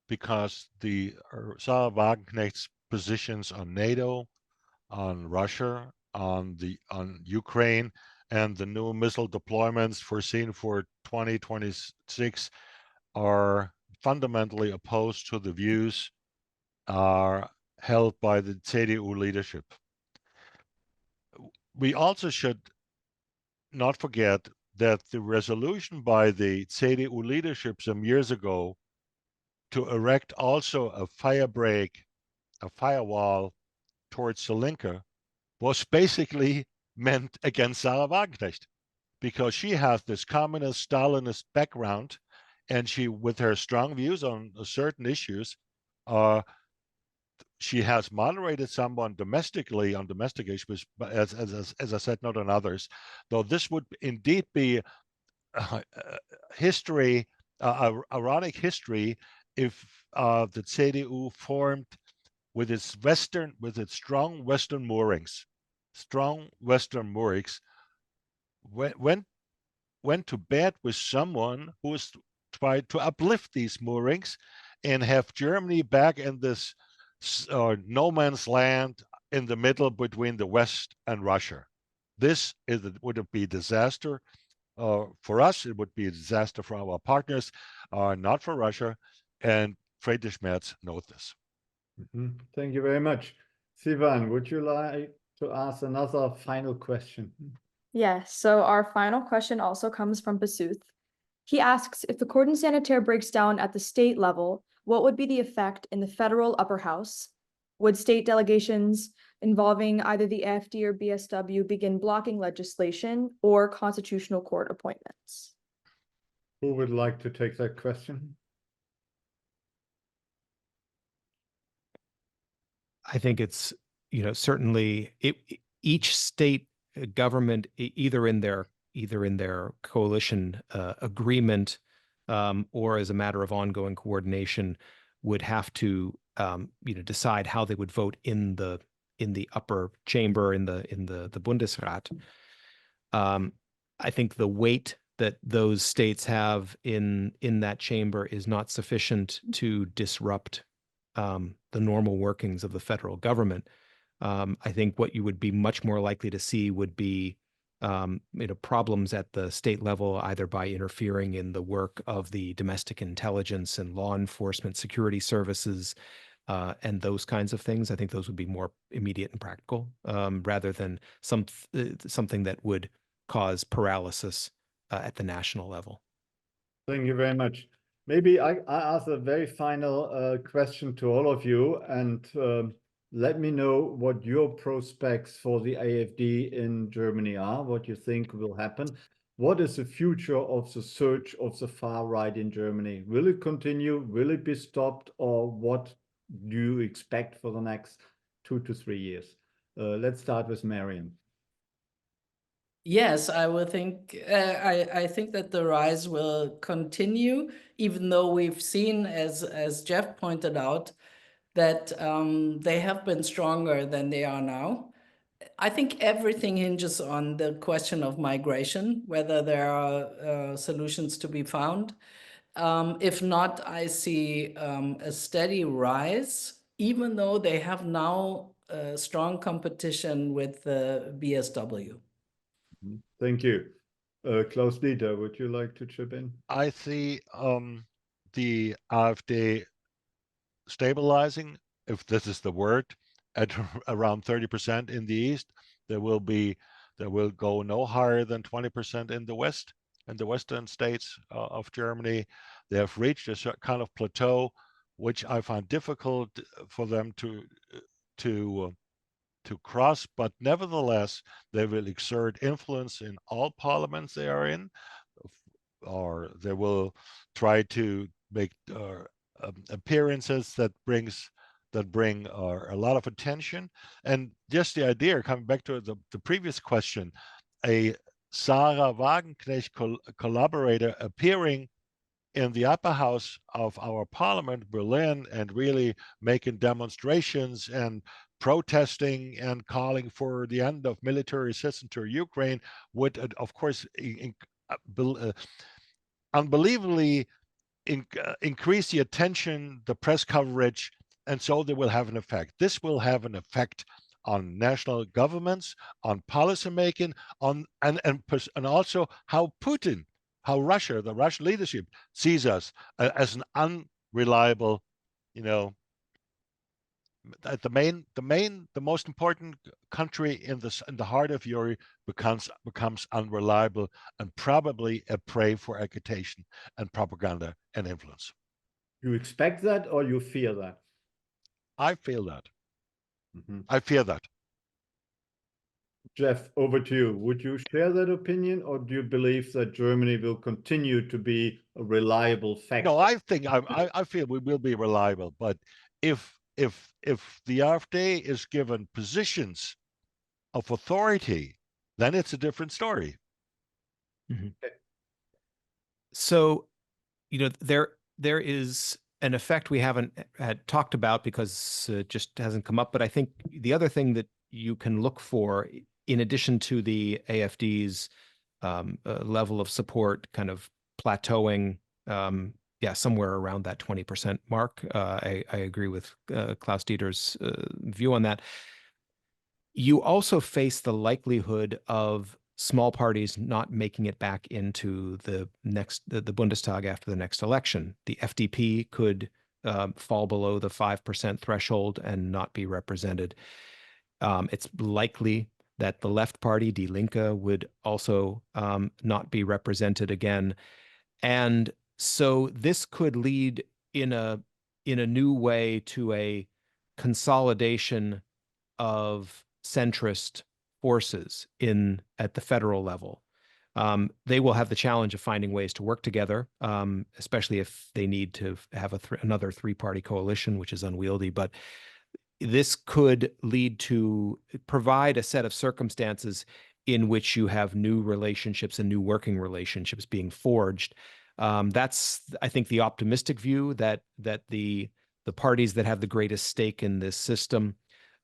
because the Sarah Wagenknecht's positions on NATO, on Russia, on Ukraine, and the new missile deployments foreseen for 2026 are fundamentally opposed to the views held by the CDU leadership. We also should not forget that the resolution by the CDU leadership some years ago to erect also a firewall towards the Linke, was basically meant against Sarah Wagenknecht, because she has this communist Stalinist background, and she, with her strong views on certain issues, she has moderated someone domestically on domestic issues, but as I said, not on others. Though this would indeed be history, ironic history, if the CDU formed with its strong Western moorings, went to bed with someone who is tried to uplift these moorings and have Germany back in this no man's land in the middle between the West and Russia. This would be a disaster for us. It would be a disaster for our partners, not for Russia. And Friedrich Merz knows this. Thank you very much. Sivan, would you like to ask another final question? Yes, so our final question also comes from Basuth. He asks, if the cordon sanitaire breaks down at the state level, what would be the effect in the federal upper house? Would state delegations involving either the AfD or BSW begin blocking legislation or constitutional court appointments? Who would like to take that question? I think it's, certainly each state government, either in their coalition agreement or as a matter of ongoing coordination, would have to decide how they would vote in the upper chamber, in the Bundesrat. I think the weight that those states have in that chamber is not sufficient to disrupt the normal workings of the federal government. I think what you would be much more likely to see would be problems at the state level, either by interfering in the work of the domestic intelligence and law enforcement security services and those kinds of things. I think those would be more immediate and practical rather than something that would cause paralysis at the national level. Thank you very much. Maybe I ask a very final question to all of you, and let me know what your prospects for the AfD in Germany are, what you think will happen. What is the future of the surge of the far right in Germany? Will it continue? Will it be stopped? Or what do you expect for the next 2 to 3 years? Let's start with Mariam. Yes, I would think I think that the rise will continue, even though we've seen, as Jeff pointed out, that they have been stronger than they are now. I think everything hinges on the question of migration, whether there are solutions to be found. If not, I see a steady rise, even though they have now strong competition with the BSW. Thank you. Klaus-Dieter, would you like to chip in? I see the AfD stabilizing, if this is the word, at around 30% in the East. There will go no higher than 20% in the West, in the Western states of Germany. They have reached a certain kind of plateau, which I find difficult for them to cross, but nevertheless, they will exert influence in all parliaments they are in, or they will try to make appearances that bring a lot of attention. And just the idea, coming back to the previous question, a Sarah Wagenknecht collaborator appearing in the upper house of our parliament, Berlin, and really making demonstrations and protesting and calling for the end of military assistance to Ukraine would, of course, unbelievably increase the attention, the press coverage, and so they will have an effect. This will have an effect on national governments, on policymaking, and also how Putin, how Russia, the Russian leadership sees us as an unreliable, the most important country in the heart of Europe becomes unreliable and probably a prey for agitation and propaganda and influence. You expect that or you fear that? I feel that. I fear that. Jeff, over to you. Would you share that opinion, or do you believe that Germany will continue to be a reliable factor? No, I feel we will be reliable, but if the AfD is given positions of authority, then it's a different story. Mm-hmm. So, there is an effect we haven't had talked about because it just hasn't come up. But I think the other thing that you can look for, in addition to the AfD's level of support kind of plateauing, somewhere around that 20% mark. I agree with Klaus-Dieter's view on that. You also face the likelihood of small parties not making it back into the Bundestag after the next election. The FDP could fall below the 5% threshold and not be represented. It's likely that the left party, Die Linke, would also not be represented again. And so this could lead in a new way to a consolidation of centrist forces at the federal level. They will have the challenge of finding ways to work together, especially if they need to have another three-party coalition, which is unwieldy. But this could provide a set of circumstances in which you have new relationships and new working relationships being forged. That's, I think, the optimistic view that the parties that have the greatest stake in this system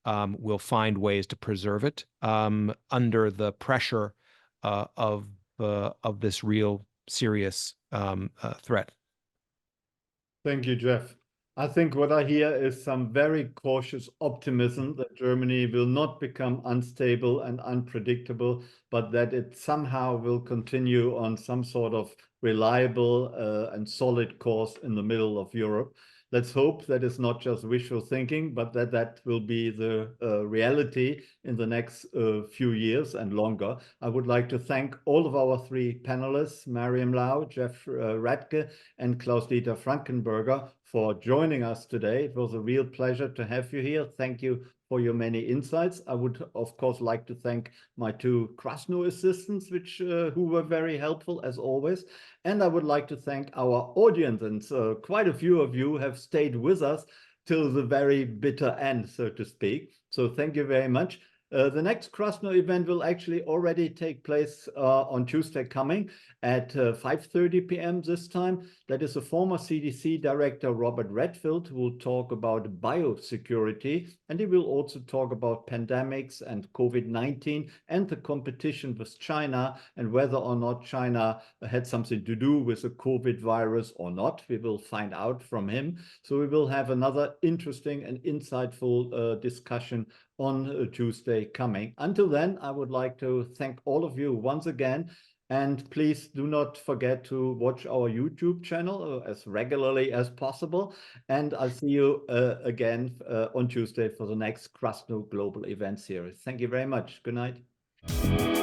will find ways to preserve it under the pressure of this real serious threat. Thank you, Jeff. I think what I hear is some very cautious optimism that Germany will not become unstable and unpredictable, but that it somehow will continue on some sort of reliable and solid course in the middle of Europe. Let's hope that it's not just wishful thinking, but that will be the reality in the next few years and longer. I would like to thank all of our three panelists, Mariam Lau, Jeff Rathke, and Klaus-Dieter Frankenberger, for joining us today. It was a real pleasure to have you here. Thank you for your many insights. I would, of course, like to thank my two Krasno assistants, who were very helpful as always. And I would like to thank our audience, and quite a few of you have stayed with us till the very bitter end, so to speak. So thank you very much. The next Krasno event will actually already take place on Tuesday coming at 5:30 p.m. this time. That is a former CDC director, Robert Redfield, who will talk about biosecurity, and he will also talk about pandemics and COVID-19 and the competition with China and whether or not China had something to do with the COVID virus or not. We will find out from him. So we will have another interesting and insightful discussion on Tuesday coming. Until then, I would like to thank all of you once again. And please do not forget to watch our YouTube channel as regularly as possible. And I'll see you again on Tuesday for the next Krasno Global Event Series. Thank you very much. Good night.